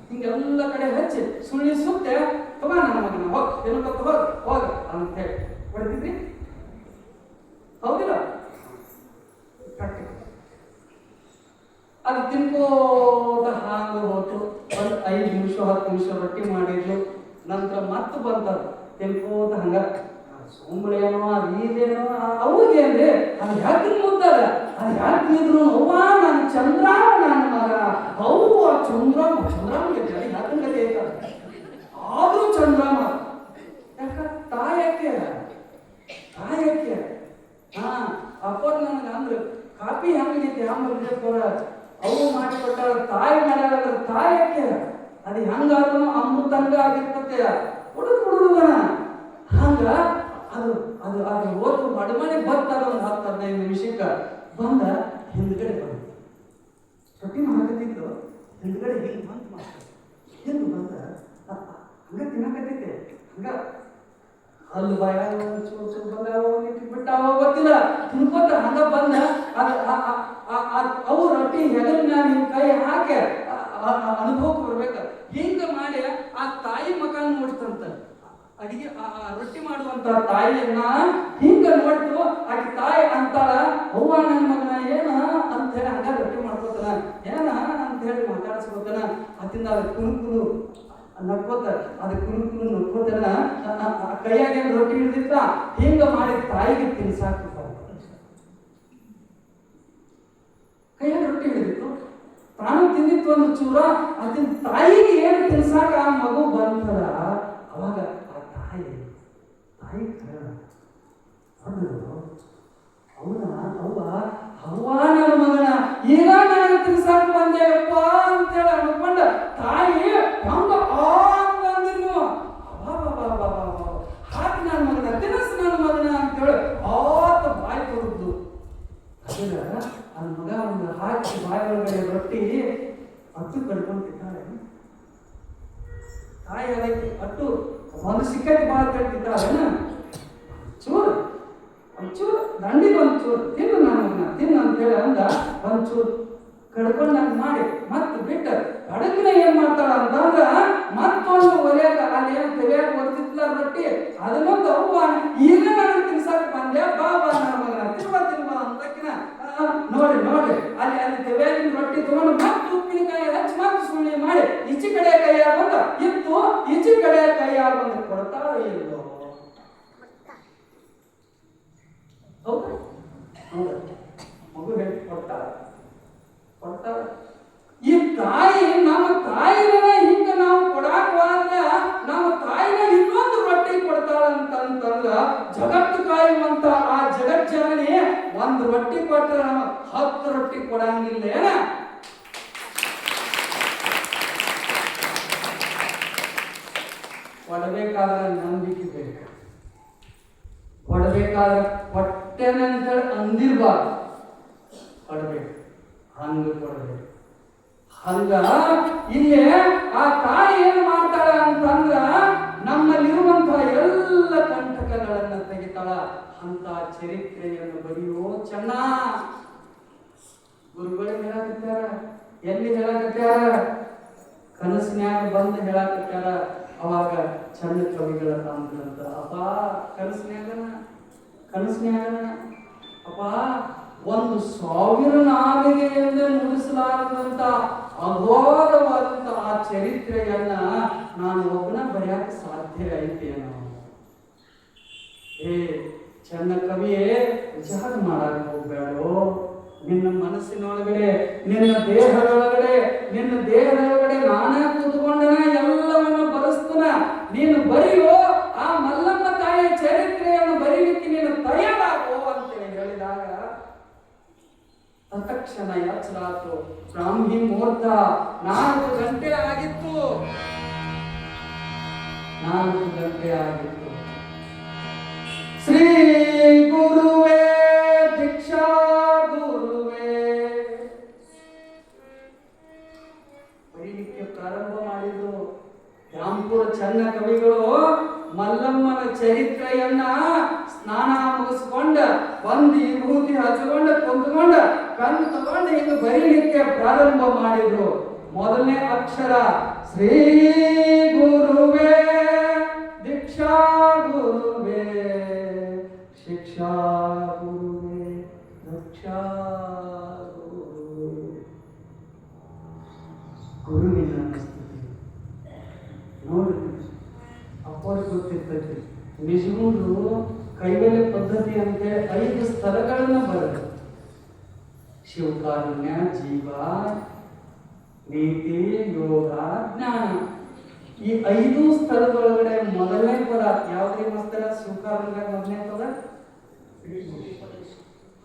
ಹಿಂಗೆಲ್ಲ ಕಡೆ ಹಚ್ಚಿ ಸುಳ್ಳಿ ಸುತ್ತೆ ತಗೋ ನನ್ನ ಮಗನ ಹೋಗ್ ಏನೋ ಹೋಗ ಅಂತ ಹೇಳಿ ಹೊಡೆದಿದ್ರಿ. ಹೌದಿಲ್ಲ? ಅದು ತಿನ್ಕೋದ ಹಾಂಗ ಹೋತು. ಒಂದು 5 ನಿಮಿಷ 10 ನಿಮಿಷ ರೊಟ್ಟಿ ಮಾಡಿದ್ಲು. ನಂತರ ಮತ್ತೆ ಬಂತದ ತಿನ್ಕೋದ ಹಂಗ ಸೋಂಬಳೇನೋ ಅದೇನೋ ಅವಾಗೇನ್ರಿ ಅದು ಯಾಕೆ ಮುದ್ದಾರ ಅದು ಯಾಕೆ ತಿಂದ್ರು ಅವ್ವ ನನ್ನ ಚಂದ್ರಾಮ ನನ್ನ ಮಗ ಅವ್ವ ಚಂದ್ರಾಮಗೆ ಯಾಕಂಗತೆ ಆದ್ರೂ ಚಂದ್ರಾಮ ಯಾಕ ತಾಯಕ್ಕೆ ಹಾ ಅಪ್ಪ ನನಗೆ ಅಂದ್ರೆ ಕಾಪಿ ಹೆಂಗೈತಿ ಹಂಗ ಅವು ಮಾಡಿಕೊಟ್ಟಾರ ತಾಯಿ ಮಾಡ್ಯಾರ ತಾಯಕ್ಕೆ ಅದು ಹೆಂಗಾದ್ರೂ ಅಮೃತಂಗ ಆಗಿರ್ತತೆ ಹುಡುಗನ ಹಂಗ ಅದು ಅದು ಅದು ಓದು ಮಡಮನೆ ಬರ್ತಾರ ಒಂದು 10-15 ನಿಮಿಷಕ್ಕೆ ಬಂದ ಹಿಂದ್ಗಡೆ ಬಂದ ರೊಟ್ಟಿ ಮಾಡಕತ್ತಿದ್ದು ಹಿಂದ್ಗಡೆ ಹಿಂಗೆ ಬಂತು ಮಾಡ್ತಾರೆ ಅಲ್ಲಿ ಭಯ ಬಂದ ಬಿಟ್ಟ ಗೊತ್ತಿಲ್ಲ ತಿನ್ಕೋತ ಹಂಗ ಬಂದ ಅವು ರೊಟ್ಟಿ ಹೆಗಲ್ ಮ್ಯಾಲ ನಿಮ್ ಕೈ ಹಾಕಿ ಅನುಭವಕ್ಕೆ ಬರ್ಬೇಕ. ಹಿಂಗ ಮಾಡಿ ಆ ತಾಯಿ ಮಕಾನ್ ನೋಡ್ತಂತ. ಅಡಿಗೆ ರೊಟ್ಟಿ ಮಾಡುವಂತ ತಾಯಿಯನ್ನ ಹಿಂಗ ನೋಡ್ತು. ಆಕೆ ತಾಯಿ ಅಂತಾಳ, ಅವ್ವ ನನ್ನ ಮಗನ ಏನ ಅಂತ ಹೇಳಿ ಹಂಗ ರೊಟ್ಟಿ ಮಾಡ್ಕೋತಾನ, ಏನ ಅಂತ ಹೇಳಿ ಮಾತಾಡ್ಸ್ಕೋತಾನ. ಅತಿಂದ ಅದ ಕುಣುಕುನು ನಕ್ಕೋತ, ಅದ ಕುಣುಕುನು ನಕ್ಕೋತಾನ. ಕೈಯಾಗ ಏನ್ ರೊಟ್ಟಿ ಹಿಡಿದಿತ್ತ ಹಿಂಗ ಮಾಡಿ ತಾಯಿಗೆ ತಿನ್ಸಾಕ ಕೈಯಾಗ ರೊಟ್ಟಿ ಹಿಡಿದಿತ್ತು, ತಾನು ತಿಂದಿತ್ತು ಒಂದು ಚೂರ. ಅದನ್ನ ತಾಯಿಗೆ ಏನು ತಿನ್ಸಾಕ ಆ ಮಗು ಬಂತಲ್ಲ, ಅವಾಗ ಆ ತಾಯಿ ಅವ್ವ ನನ್ನ ಮಗನ ಈಗ ನನಗೆ ತಿನ್ಸಾಕ ಬಂದೆಯಪ್ಪ ಅಂತೇಳಿ ಅನ್ಕೊಂಡ ತಾಯಿ ಹಂಗ ಅಂದಿರು. ಹಾಕಿ ನನ್ನ ಮಗನ ತಿನ್ನಿಸ್ ನನ್ನ ಮಗನ ಅಂತೇಳಿ ಆತ ಬಾಯಿ ತೊಡದ್ದು. ಅದರ ನನ್ನ ಮಗ ಒಂದು ಹಾಕಿ ಬಾಯಿ ಒಳಗಡೆ ರೊಟ್ಟಿ ಅಟ್ಟು ಕಡ್ಕೊಂತಿದ್ದಾಳೆ. ತಾಯಿ ಅದಕ್ಕೆ ಅಟ್ಟು ಒಂದು ಸಿಕ್ಕಕ್ಕೆ ಬಾಳ ಕಟ್ತಿದ್ದಾಳೆ. ಒಂಚೂರು ದಂಡಿಗೆ ಒಂಚೂರು ತಿನ್ನು ನನ್ನ ಮಗನ ತಿನ್ನು ಅಂತೇಳಿ ಅಂದ. ಒಂಚೂರು ಕಡ್ಕೊಂಡಂಗೆ ಮಾಡಿ ಮತ್ತೆ ಬಿಟ್ಟ ಅಡಗಿನ ಏನ್ ಮಾಡ್ತಾಳ ಅಂತಂದ್ರ ಮತ್ತೊಂದು ಒಲೆಯಾಗ ಅಲ್ಲಿ ಏನು ತೆಗೆಯಾಗ ಒತ್ತಿದ್ಲ ರೊಟ್ಟಿ ಅದನ್ನೊಂದು ಅವ್ವ ಈಗ ನನಗೆ ತಿನ್ಸಾಕ ಬಂದೆ, ಬಾ ಬಾ ನನ್ನ ಮಗನ ತಿನ್ಬಾ ಅಂತಕಿನ ನೋಡಿ ಅಲ್ಲಿ ತೆಗೆಯಾಗಿನ ರೊಟ್ಟಿ ತಗೊಂಡು ಮತ್ತೆ ಉಪ್ಪಿನಕಾಯಿ ಹಚ್ಚಿ ಮತ್ತೆ ಸುಳ್ಳಿ ಮಾಡಿ ಈಚೆ ಕಡೆ ಕೈಯಾಗ ಬಂದ ಇತ್ತು, ಈಚೆ ಕಡೆ ಕೈಯಾಗ ಬಂದು ಕೊಡ್ತಾಳ ಇಲ್ಲೋ. ಹೌದಾ? ಮಗು ಹೇಳಿ ಕೊಡ್ತಾಳ. ಈ ತಾಯಿ ನಮ್ಮ ತಾಯಿನ ಹಿಂಗ ನಾವು ಕೊಡಾಕವಾದ್ರೆ ನಮ್ಮ ತಾಯಿನ ಇನ್ನೊಂದು ರೊಟ್ಟಿ ಕೊಡ್ತಾಳಂತಂದ್ರ ಜಗತ್ತು ಕಾಯುವಂತ ಆ ಜಗಜ್ಜನನಿ ಒಂದು ರೊಟ್ಟಿ ಕೊಟ್ಟರೆ ನಮ್ಮ 10 ರೊಟ್ಟಿ ಕೊಡಂಗಿಲ್ಲ ಏನ? ಕೊಡಬೇಕಾದ್ರೆ ನಂಬಿಕೆ ಬೇಕು. ಕೊಡಬೇಕಾದ್ರೆ ಕೊಟ್ಟೆನಂತೇಳಿ ಅಂದಿರ್ಬಾರ್ದು, ಕೊಡಬೇಕು ಹಂಗ ಕೊಡಬೇಕು. ಹಂಗ ಇಲ್ಲೇ ಆ ತಾಯಿ ಏನು ಮಾಡ್ತಾಳ ಅಂತಂದ್ರ ನಮ್ಮಲ್ಲಿರುವಂತಹ ಎಲ್ಲ ಕಂಟಕಗಳನ್ನ ತೆಗಿತಾಳ. ಅಂತ ಚರಿತ್ರೆಯನ್ನು ಬರೆಯೋ ಚೆನ್ನ. ಗುರುಗಳು ಹೇಳಕತ್ಯಾರ, ಎಲ್ಲಿ ಹೇಳಕತ್ಯಾರ? ಕನಸಿನ್ಯಾಗ ಬಂದು ಹೇಳಕತ್ಯಾರ. ಅವಾಗ ಚಂದ ಕವಿಗಳ ತಂದ್ರಂತ, ಅಪ್ಪ ಕನಸಿನ್ಯಾಗ ಅಪ್ಪ 1,000 ನಾಲಿಗೆಯಿಂದ ನುಡಿಸಲಾರದಂತ ಅಘೋರವಾದಂತ ಆ ಚರಿತ್ರೆಯನ್ನ ನಾನು ಒಬ್ಬನ ಬರೆಯಕ ಸಾಧ್ಯ ಐತೇನೋ? ಚೆನ್ನ ಕವಿಯೇ, ವಿಚಾರ ಮಾಡಕ್ ಹೋಗ್ಬೇಡೋ. ನಿನ್ನ ಮನಸ್ಸಿನೊಳಗಡೆ ನಿನ್ನ ದೇಹದೊಳಗಡೆ ನಾನೇ ಕೂತ್ಕೊಂಡನ ಎಲ್ಲವನ್ನ ಬರೆಸ್ತನ. ನೀನು ಬರೆಯೋ, ಆ ಮಲ್ಲಮ್ಮ ತಾಯಿಯ ಚರಿತ್ರೆಯನ್ನು ಬರೀಲಿಕ್ಕೆ ನೀನು ತಯಾರಾಗೋ ಅಂತೇಳಿ ಹೇಳಿದಾಗ ತತ್ಕ್ಷಣ ಎಚ್ಚರಾತು. ಬ್ರಾಹ್ಮಿ ಮುಹೂರ್ತ 4 ಗಂಟೆ ಆಗಿತ್ತು. ಶ್ರೀ ಗುರುವೇ ದೀಕ್ಷಾ ಗುರುವೇ ಬರೀಲಿಕ್ಕೆ ಪ್ರಾರಂಭ ಮಾಡಿದ್ರು. ರಾಂಪುರ ಚನ್ನ ಕವಿಗಳು ಮಲ್ಲಮ್ಮನ ಚರಿತ್ರೆಯನ್ನ ಸ್ನಾನ ಮುಗಿಸ್ಕೊಂಡ ಬಂದು ವಿಭೂತಿ ಹಚ್ಕೊಂಡ ಕುಂತ್ಕೊಂಡ ಕಣ್ಣು ತಗೊಂಡು ಹಿಂಗ ಬರೀಲಿಕ್ಕೆ ಪ್ರಾರಂಭ ಮಾಡಿದ್ರು. ಮೊದಲನೇ ಅಕ್ಷರ ಶ್ರೀ ಗುರುವೇ ದೀಕ್ಷಾ ಗುರುವೇ ಶಿಕ್ಷಾ ಗುರುವೇ ರಕ್ಷಾ ಗುರುವಿನ ಸ್ಥಿತಿ ನೋಡಿ. ಅಪ್ಪವ್ರಿಗೆ ಗೊತ್ತಿರ್ತೈತಿ ನಿಜಗುಂಡು ಕೈವೇಲೆ ಪದ್ಧತಿ ಅಂತೇಳಿ 5 ಸ್ಥಳಗಳನ್ನ ಬರೆದು ಶಿವಕಾರುಣ್ಯ, ಜೀವ, ನೀತಿ, ಯೋಗ, ಜ್ಞಾನ. ಈ 5 ಸ್ಥಳದೊಳಗಡೆ ಮೊದಲನೇ ಪದ ಯಾವ್ದ್ರಿ ಮಾಸ್ತರ? ಶಿವಕಾರುಣ್ಯ ಮೊದಲನೇ ಪದ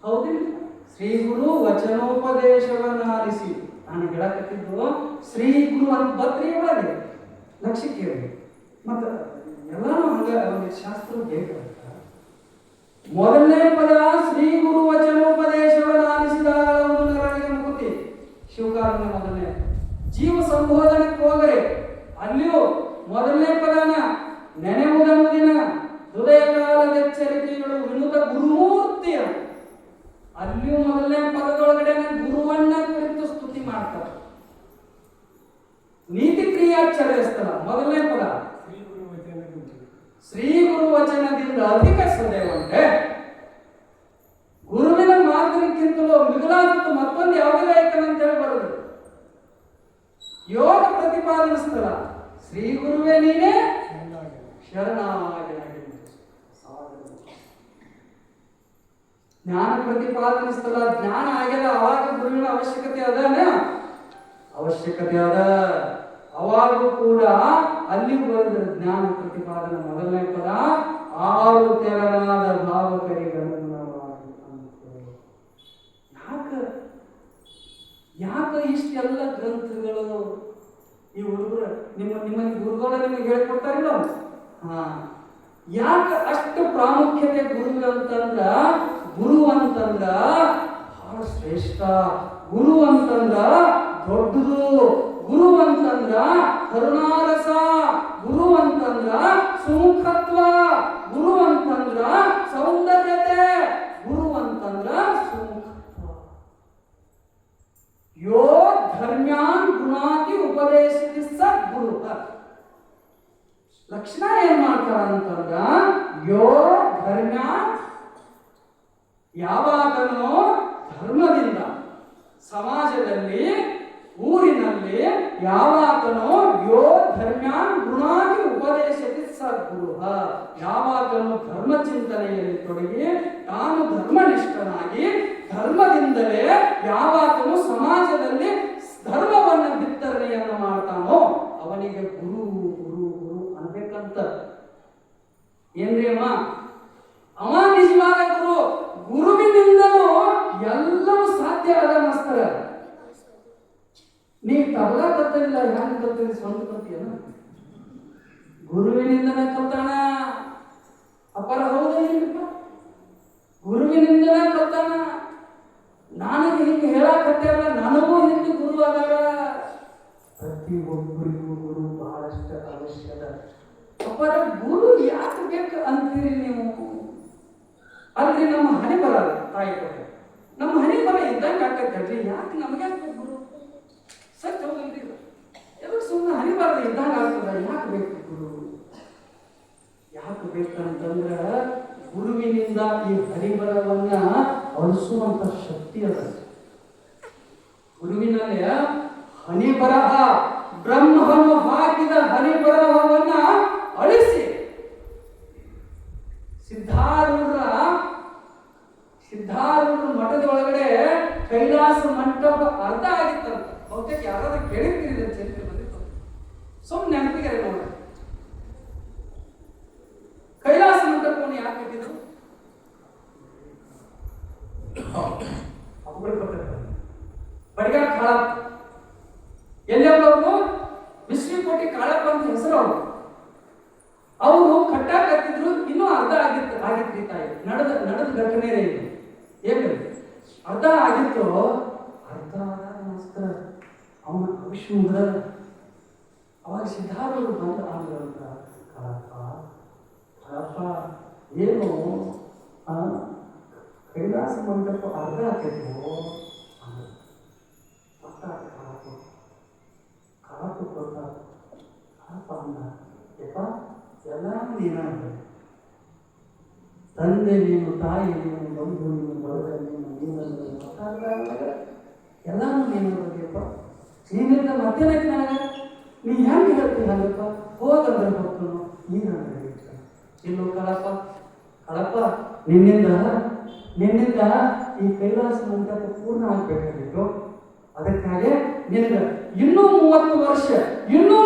ಹೌದಿಲ್ಲ? ಶ್ರೀ ಗುರು ವಚನೋಪದೇಶವನ್ನಾಲಿಸಿ. ನಾನು ಹೇಳಕತ್ತಿದ್ದು ಶ್ರೀ ಗುರು ಅಂತ ಬತ್ರಿ ಒಳಗೆ ಲಕ್ಷಕ್ಕೆ ಮತ್ತ ಎಲ್ಲಾನು ಹಂಗ ಶಾಸ್ತ್ರ ಬೇಕಾಗ್ತ. ಮೊದಲನೇ ಪದ ಶ್ರೀ ಗುರು ವಚನೋಪದೇಶವನ್ನಾಲಿಸಿದ ಮುಕ್ತಿ ಶಿವಕಾರುಣ್ಯ ಮೊದಲನೇ. ಜೀವ ಸಂಬೋಧನಕ್ಕೆ ಹೋಗರೆ ಅಲ್ಲಿಯೂ ಮೊದಲನೇ ಪದನ ನೆನೆಯುವುದೆಂಬುದಿನ ಹೃದಯ ಬೇರೆ ಸ್ಥಳ. ಮೊದಲನೇ ಪದ ಶ್ರೀ ಗುರು ವಚನದಿಂದ ಅಧಿಕ ಸದೆಯುಂಟೆ. ಗುರುವಿನ ಮಾತಿನಕ್ಕಿಂತಲೂ ಮಿಗಿಲಾದದ್ದು ಮತ್ತೊಂದು ಯಾವುದೇ ಐತನ ಅಂತ ಹೇಳಿ ಬರೋದು. ಯೋಗ ಪ್ರತಿಪಾದನ ಸ್ಥಳ ಶ್ರೀ ಗುರುವೇ ನೀನೇ ಶರಣಾಗಿ. ಜ್ಞಾನ ಪ್ರತಿಪಾದನೆ ಸ್ಥಳ ಜ್ಞಾನ ಆಗ್ಯದ, ಅವಾಗ ಗುರುವಿನ ಅವಶ್ಯಕತೆ ಅದಾನ, ಅವಶ್ಯಕತೆ ಅದ. ಅವಾಗೂ ಕೂಡ ಅಲ್ಲಿ ಬರೆದ ಜ್ಞಾನ ಪ್ರತಿಪಾದನೆ ಮೊದಲನೇ ಪದ ಆರು ತೆರನಾದ ಭಾವಕರಿಗನುಗುಣವಾಗಿ. ಯಾಕ ಇಷ್ಟೆಲ್ಲ ಗ್ರಂಥಗಳು ಈ ಹುಡುಗರು ನಿಮಗೆ ಗುರುಗಳು ನಿಮಗೆ ಹೇಳ್ಕೊಡ್ತಾರಿಲ್ಲ. ಯಾಕೆ ಅಷ್ಟು ಪ್ರಾಮುಖ್ಯತೆ ಗುರು ಅಂತಂದ್ರ ಬಹಳ ಶ್ರೇಷ್ಠ, ಗುರು ಅಂತಂದ್ರ ದೊಡ್ಡದು, ಗುರು ಅಂತಂದ್ರ ಕರುಣಾರಸ, ಗುರು ಅಂತಂದ್ರ ಸುಮುಖತ್ವ, ಗುರು ಅಂತಂದ್ರ ಸೌಂದರ್ಯತೆ, ಗುರು ಅಂತಂದ್ರ ಸುಮುಖತ್ವ. ಯೋ ಧರ್ಮ್ಯಾನ್ ಗುಣಾತಿ ಉಪದೇಶಿಸಿ ಸದ್ಗುರು. ಲಕ್ಷಣ ಏನ್ ಮಾಡ್ತಾರ ಅಂತಂದ್ರ ಯೋ ಧರ್ಮ, ಯಾವಾಗನೋ ಧರ್ಮದಿಂದ ಸಮಾಜದಲ್ಲಿ ಊರಿನಲ್ಲಿ ಯಾವಾಗನೋ ಯೋ ಧರ್ಮ್ಯಾನ್ ಗುಣಾಗಿ ಉಪದೇಶಿಸಿ ಸದ್ಗುರು, ಯಾವಾಗನೋ ಧರ್ಮ ಚಿಂತನೆಯಲ್ಲಿ ತೊಡಗಿ ತಾನು ಧರ್ಮನಿಷ್ಠನಾಗಿ ಧರ್ಮದಿಂದಲೇ ಯಾವಾಗನೂ ಸಮಾಜದಲ್ಲಿ ಧರ್ಮವನ್ನು ಬಿತ್ತರಣೆಯನ್ನು ಮಾಡ್ತಾನೋ ಅವನಿಗೆ ಗುರು ಗುರು ಗುರು ಅನ್ಬೇಕಂತ. ಏನ್ರಿ ಅಮ್ಮ, ಅವ ನಿಜವಾದ ಗುರು. ಗುರುವಿನಿಂದಲೂ ಎಲ್ಲವೂ ಸಾಧ್ಯ ಆದ ಮಾಸ್ತರ. ನೀ ತಬಲ ಕತ್ತಲಿಲ್ಲ, ಹ್ಯಾಂಗ ಕತ್ತಲಿ ಸ್ವಂತ ಕಲ್ತಿಯನ? ಗುರುವಿನಿಂದನ ಕಲ್ತಾನ. ಅಪರ ಹೌದ ಏನಿಲ್ಲ, ಗುರುವಿನಿಂದನ ಕಲ್ತಾನ. ನನಗೆ ಹಿಂಗೆ ಹೇಳಕತ್ತೇವ, ನನಗೂ ಹಿಂದೆ ಗುರು ಅದಾರ. ಪ್ರತಿಯೊಬ್ಬರಿಗೂ ಗುರು ಬಹಳಷ್ಟು ಅವಶ್ಯಕ. ಅಪರ ಗುರು ಯಾಕೆ ಬೇಕು ಅಂತೀರಿ ನೀವು? ಅಲ್ರಿ ನಮ್ಮ ಹಣೆ ಬರ ತಾಯಿ ಕೊಟ್ಟೆ, ನಮ್ಮ ಹಣೆ ಬರ ಇದ್ದಂಗೆ ಆಗ್ತೈತಲ್ರಿ, ಯಾಕೆ ನಮಗೆ ಗುರು? ಸತ್ಯ ಹೋಗಲ್ರಿ, ಎಲ್ಲ ಸುಮ್ಮನೆ ಹಣೆ ಬರದ ಇದ್ದಂಗೆ ಆಗ್ತದ. ಯಾಕೆ ಬೇಕು ಗುರು? ಯಾಕೆ ಬೇಕಂತಂದ್ರ ಗುರುವಿನಿಂದ ಈ ಹರಿಬರವನ್ನ ಅಳಿಸುವಂತ ಶಕ್ತಿ ಅದ. ಗುರುವಿನಲ್ಲಿ ಹನಿಬರಹ, ಬ್ರಹ್ಮವನ್ನು ಹಾಕಿದ ಹನಿಬರಹವನ್ನ ಅಳಿಸಿ ಸಿದ್ಧಾರೂಢರ ಮಠದ ಒಳಗಡೆ ಕೈಲಾಸ ಮಂಟಪ ಅರ್ಧ ಆಗಿತ್ತಂತ. ಬಹುತೇಕ ಯಾರಾದ್ರೂ ಕೇಳಿರ್ತೀರಿ ಚರಿತ್ರೆ ಬಂದಿತ್ತು, ಸುಮ್ಮನೆ ನೆನಪಿಗೆ ನೋಡಿ. ಕೈಲಾಸ ಮಂಟಪವನ್ನು ಯಾಕೆ ಕಟ್ಟಿದ್ರು? ಬಡಿಗಾರ ಕಾಳಪ್ಪ, ಎಲ್ಲೆಲ್ಲವರು ಮಿಶ್ರಿಕೋಟಿ ಕಾಳಪ್ಪ ಅಂತ ಹೆಸರು. ಅವರು ಕಟ್ಟಾಕತ್ತಿದ್ರು, ಇನ್ನೂ ಅರ್ಧ ಆಗಿತ್ತು ತಾಯಿ. ನಡೆದ ಘಟನೆ ಇದು. ಏನು ಅರ್ಧ ಆಗಿತ್ತು, ಅರ್ಧ ಮಾಸ್ತರ ಅವನ ಅವಿಶ್ವ. ಅವಾಗ ಸಿದ್ಧಾರೂಢರು ಬಂದ ಆಂಗ್ಲಂತ, ಕಾಳಪ್ಪ ಏನು ಕೈಲಾಸ ಮಂಟಪ ಅರ್ಧ ಆಗ್ತಿತ್ತು. ಕಾಳಪ್ಪ ಕೊಟ್ಟ, ಕಾಳಪ್ಪ ಅಂದ, ಯಪ್ಪ ಎಲ್ಲ ನೀನಾಗ, ತಂದೆ ನೀನು, ತಾಯಿ ನೀನು, ಬಂಧು ನೀನು, ಬಳಗ ನೀನು, ಎಲ್ಲಾನು ನೀನು ಬಗ್ಗೆಪ್ಪ. ನೀನಿಂದ ಮತ್ತೇನಾಯ್ತು ನನಗೆ? ನೀ ಹೆಂಗೆ ಹೇಳ್ತೀನಿ ಹಂಗಪ್ಪ? ಹೋದಂದ್ರೆ ಹೋಗ್ತು ನೀನು ಇಲ್ಲೋ ಕಾಳಪ್ಪ. ಕಾಳಪ್ಪ ನಿನ್ನಿಂದ ಈ ಕೈಲಾಸ ಮಂಟಪ ಪೂರ್ಣ ಆಗ್ಬೇಕಾಗಿತ್ತು. ಅದಕ್ಕಾಗಿ ನಿನಗೆ ಇನ್ನೂ 30 ವರ್ಷ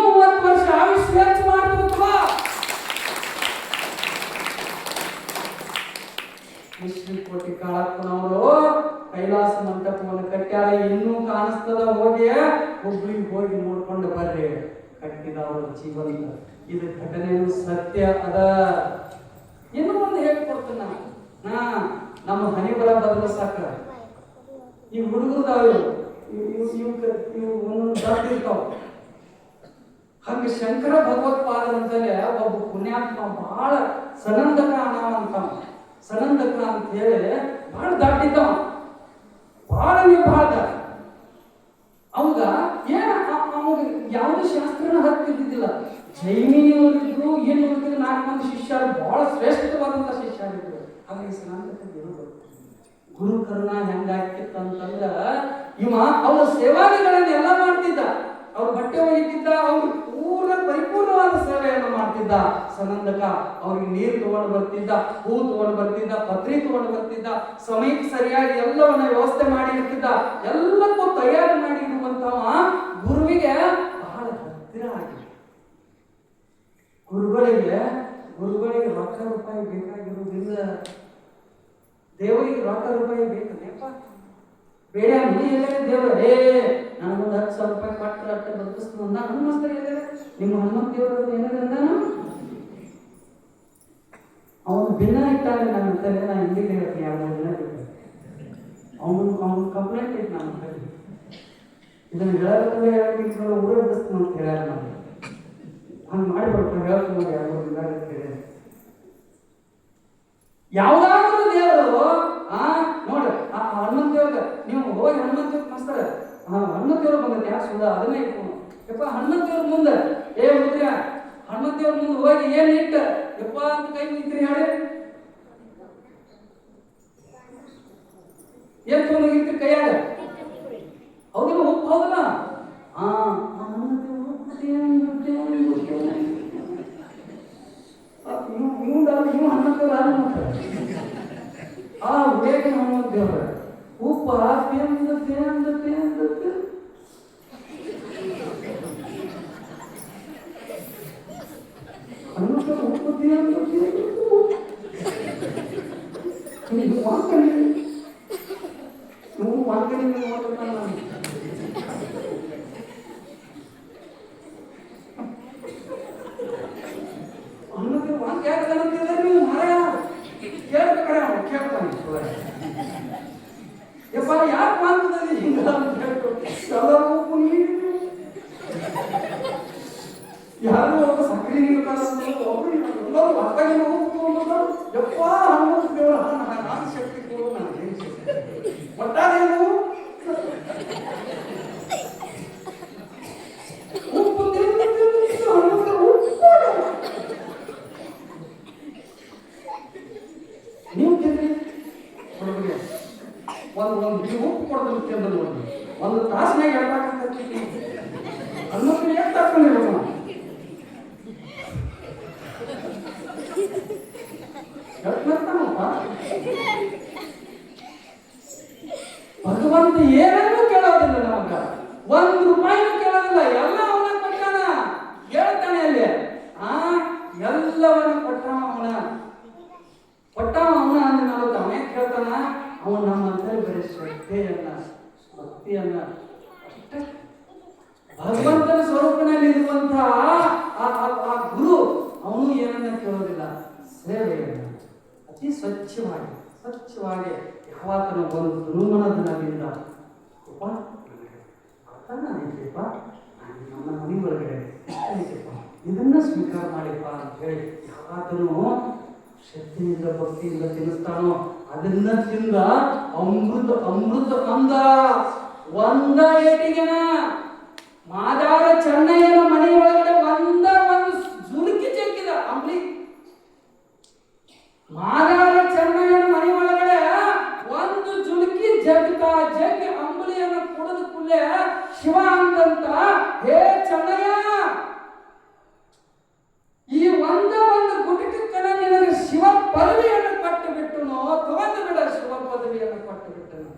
ಆಯುಷ್ ವೆಚ್ಚ ಮಾಡ್ಬೇಕು. ಮಿಶ್ರಿಕೋಟಿ ಕಾಳಪ್ಪನವರು ಕೈಲಾಸ ಮಂಟಪವನ್ನು ಕಟ್ಟ್ಯಾರ. ಇನ್ನೂ ಕಾಣಿಸ್ತದ, ಹೋಗಿ ಹುಬ್ಳಿಗೆ ಹೋಗಿ ನೋಡ್ಕೊಂಡು ಬರ್ರಿ. ಕಟ್ಟಿದವರು ಜೀವಂತ. ಇದು ಘಟನೆಯೂ ಸತ್ಯ ಅದ. ಇನ್ನೂ ಒಂದು ಹೇಳ್ಕೊಡ್ತೇನೆ ನಮ್ಮ ಹನಿ ಬರ ಬದಲಿಸಾಕ ಈ ಹುಡುಗರು ಒಂದೊಂದು ದಡ್ಡ ಇರ್ತಾವ. ಹಂಗ ಶಂಕರ ಭಗವತ್ಪಾದರಂತಲೇ ಒಬ್ಬ ಪುಣ್ಯಾತ್ಮ ಬಹಳ ಸನಂದಕ ಅಂತ ಹೇಳಿ ಬಹಳ ದಾಟಿದ್ದವ, ಬಹಳ ಅವಾಗ ಏನ ಅವಾಗ ಯಾವುದು ಶಾಸ್ತ್ರನ ಹತ್ತಿದ್ದಿದ್ದಿಲ್ಲ. ಜೈಮಿನಿಯವರಿದ್ರು ಏನು ಉಳಿದಿದ್ದು 4 ಮಂದಿ ಶಿಷ್ಯರು ಬಹಳ ಶ್ರೇಷ್ಠವಾದಂಥ ಶಿಷ್ಯರಿದ್ರು. ಹಾಗಾಗಿ ಸ್ನಾನಕ್ಕೆ ಗುರು ಕರುಣ ಹೆಂಗಾಕಿತ್ತಂತಂದ್ರ ಇವ ಅವ್ರ ಸೇವಾದಿಗಳನ್ನೆಲ್ಲ ಮಾಡ್ತಿದ್ದ. ಅವ್ರ ಬಟ್ಟೆ ಒಯ್ತಿದ್ದ, ಅವ್ರು ಪರಿಪೂರ್ಣವಾದ ಸೇವೆಯನ್ನು ಮಾಡ್ತಿದ್ದ. ಸನಂದಕ ಅವ್ರಿಗೆ ನೀರು ತಗೊಂಡು ಬರ್ತಿದ್ದ, ಹೂ ತಗೊಂಡು ಬರ್ತಿದ್ದ, ಪತ್ರಿ ತಗೊಂಡು ಬರ್ತಿದ್ದ, ಸಮಯಕ್ಕೆ ಸರಿಯಾಗಿ ಎಲ್ಲವನ್ನ ವ್ಯವಸ್ಥೆ ಮಾಡಿ ಇರ್ತಿದ್ದ. ಎಲ್ಲಕ್ಕೂ ತಯಾರು ಮಾಡಿ ಇಡುವಂತವ ಗುರುವಿಗೆ ಬಹಳ ಹತ್ತಿರ ಆಗಿದೆ. ಗುರುಗಳಿಗೆ ರೊಕ್ಕ ರೂಪಾಯಿ ಬೇಕಾಗಿರುವುದಿಲ್ಲ. ದೇವರಿಗೆ ರೊಕ್ಕ ರೂಪಾಯಿ ಬೇಕಪ್ಪ, ಬೇಡ ಎಲ್ಲೇ ದೇವ್ರ ನನಗೊಂದು 10,000 ರೂಪಾಯಿ ಕೊಟ್ಟರೆ ಅಟ್ಟ ಬದುಕಿಸ್ತು ಅಂದ. ಹನುಮಂತರ ಎಲ್ಲೇ ನಿಮ್ಮ ಹನುಮಂತ ದೇವರು ಏನಾದ್ರು ಅಂದಾನು? ಅವನು ಭಿನ್ನ ಇಟ್ಟಾಗ ನಾನು ಅಂತಾರೆ, ನಾನು ಹಿಂದಿಗೆ ಹೇಳ್ತೀನಿ 2-3 ದಿನ ಬಿಟ್ಟು ಅವನು ಕಂಪ್ಲೇಂಟ್ ಇಟ್ಟು ನಾನು ಅಂತಾರೆ ಇದನ್ನು ಹೇಳೋದು ಊರೇ ಬಿಡಿಸ್ತೀನಿ ಅಂತ ಹೇಳ್ಯಾರ. ನಾನು ಹಂಗೆ ಮಾಡಿಬಿಡ್ತು ಹೇಳ್ತೀನಿ 2-3 ದಿನ ಅಂತ ಹೇಳಿ. ಯಾವ್ದಾದ್ರು ದೇವರು ನೋಡ್ರಿ ಹನುಮಂತ ದೇವ್ರ ನೀವು ಹೋಗಿ ಹನುಮಂತ ಮಾಸ್ತರ ಹನುಮಂತ ದೇವ್ರು ಬಂದೈತೆ ಯಾಕೆ ಸುಳ್ಳ ಅದನ್ನೇ ಇಟ್ಕೊಂಡು ಯಪ್ಪ ಹನುಮಂತ ದೇವ್ರ ಮುಂದೆ ಹುಡುಗ್ರ ಹನುಮಂತ ದೇವ್ರ ಮುಂದೆ ಹೋಗಿ ಏನ್ ಇಟ್ಟ ಯಪ್ಪ ಅಂತ ಕೈ ನಿಂತ್ರಿ ಹೇಳಿ ಏನ್ ತೊಗೊಂಡೋಗಿರ್ತೀರಿ ಕೈಯಾಗ? ಹೌದಿಲ್ಲ? ಉಪ್ಪು ಹೌದಲ್ಲ? ಹನುಮಂತ ಉಡೇಗೆ ಹನುಮಂತ ದೇವ್ರ ಉಪ್ಪ ತೇಂದ ಹನುಮಂತ ಉಪ್ಪು ವಾಂಕಣಿ ನೋಡ್ತಾನ. ಹನುಮಂತ ವಾಂಕ ಯಾಕೆ ನೀವು ಮರ ಕೇಳ್ಬೇಕಾರೆ ಅವನು ಕೇಳ್ತಾನೆ ಯಪ್ಪ ಯಾಕೆ ಮಾಡ್ತದೆ ಹಿಂಗ ಅಂತ ಹೇಳ್ತು. ಎಲ್ಲರೂ ನೀರು ಯಾರು ಒಬ್ಬ ಸಕ್ಕರೆ ನೀರು ಒಬ್ಬರು ಎಲ್ಲರೂ ಹೊತ್ತಾಗಿ ಹೋಗ್ತು ಯಪ್ಪ ಹನುಮಂತ ದೇವರ ನಾನು ಶಕ್ತಿ ಕೊಡು ನಾನು ಒಟ್ಟಾರೇನು ಉಪ್ಪು ಹನುಮಂತ ಉಪ್ಪು ನೀವು ತಿಂದ್ರಿ ಒಂದು ಉಪ್ಪು ಕೊಡೋದು ತಿಂದ ನೋಡಿ ಒಂದು ತಾಸಿನಾಗ ಹೇಳ್ಬೇಕಂತ ಹನುಮಂತ ಎಷ್ಟು ತಕ್ಕೊಂಡಿರ್ಬೇಕು ನಾವು ಹೇಳ್ತಾನಪ್ಪ. ಭಗವಂತ ಏನನ್ನೂ ಕೇಳೋದಿಲ್ಲ, ನಮಗ 1 ರೂಪಾಯಿನೂ ಕೇಳೋದಿಲ್ಲ. ಎಲ್ಲ ಅವನ ಕೊಟ್ಟಾನ ಹೇಳ್ತಾನೆ ಅಲ್ಲಿ ಎಲ್ಲವನ್ನ ಕೊಟ್ಟಾನ ಅಂದ್ರೆ ನಾವು ಅವನೇ ಕೇಳ್ತಾನ. ಅವನು ನಮ್ಮಂತಲ್ಲಿ ಬರೀ ಶ್ರದ್ಧೆಯನ್ನ ಭಕ್ತಿಯನ್ನ ಅಷ್ಟೇ ಭಗವಂತನ ಸ್ವರೂಪನಲ್ಲಿ ಇರುವಂತಹ ಆ ಗುರು ಅವನು ಏನನ್ನ ಕೇಳೋದಿಲ್ಲ, ಸೇವೆಯನ್ನ ಅತಿ ಸ್ವಚ್ಛವಾಗಿ ಯಾವತ್ತನ ಒಂದು ದುರ್ಮನದಿಂದ ನಮ್ಮ ಮನೆ ಒಳಗಡೆ ಇದನ್ನ ಸ್ವೀಕಾರ ಮಾಡಿಪ್ಪ ಅಂತ ಹೇಳಿ ಯಾವತ್ತನು ಶ್ರದ್ಧೆಯಿಂದ ಭಕ್ತಿಯಿಂದ ತಿನ್ನಿಸ್ತಾನೋ ಅದನ್ನ ತಿಂದ ಅಮೃತ ಒಂದ ಏಟಿಗೆನ ಮಾದಾರ ಚೆನ್ನಯ್ಯನ ಮನೆ ಒಳಗಡೆ ಒಂದು ಜುರುಕಿ ಚೆಕ್ಕಿದ ಅಂಬ್ಲಿ. ಮಾದಾರ ಚೆನ್ನಯ್ಯನ ಮನೆ ಒಳಗಡೆ ಒಂದು ಜುಳುಕಿ ಜಗ್ಗಿ ಅಂಬಲಿಯನ್ನು ಕುಡಿದ ಕೂಡಲೇ ಶಿವ ಅಂದಂತ, ಹೇ ಚೆನ್ನಯ್ಯ, ಈ ಒಂದು ಗುಟಕಕ್ಕನ ನಿನಗೆ ಶಿವ ಪದವಿಯನ್ನು ಕೊಟ್ಟು ಬಿಟ್ಟನು, ತಗೊಂಡು ಬಿಡ ಶಿವ ಪದವಿಯನ್ನು ಕೊಟ್ಟು ಬಿಟ್ಟನು.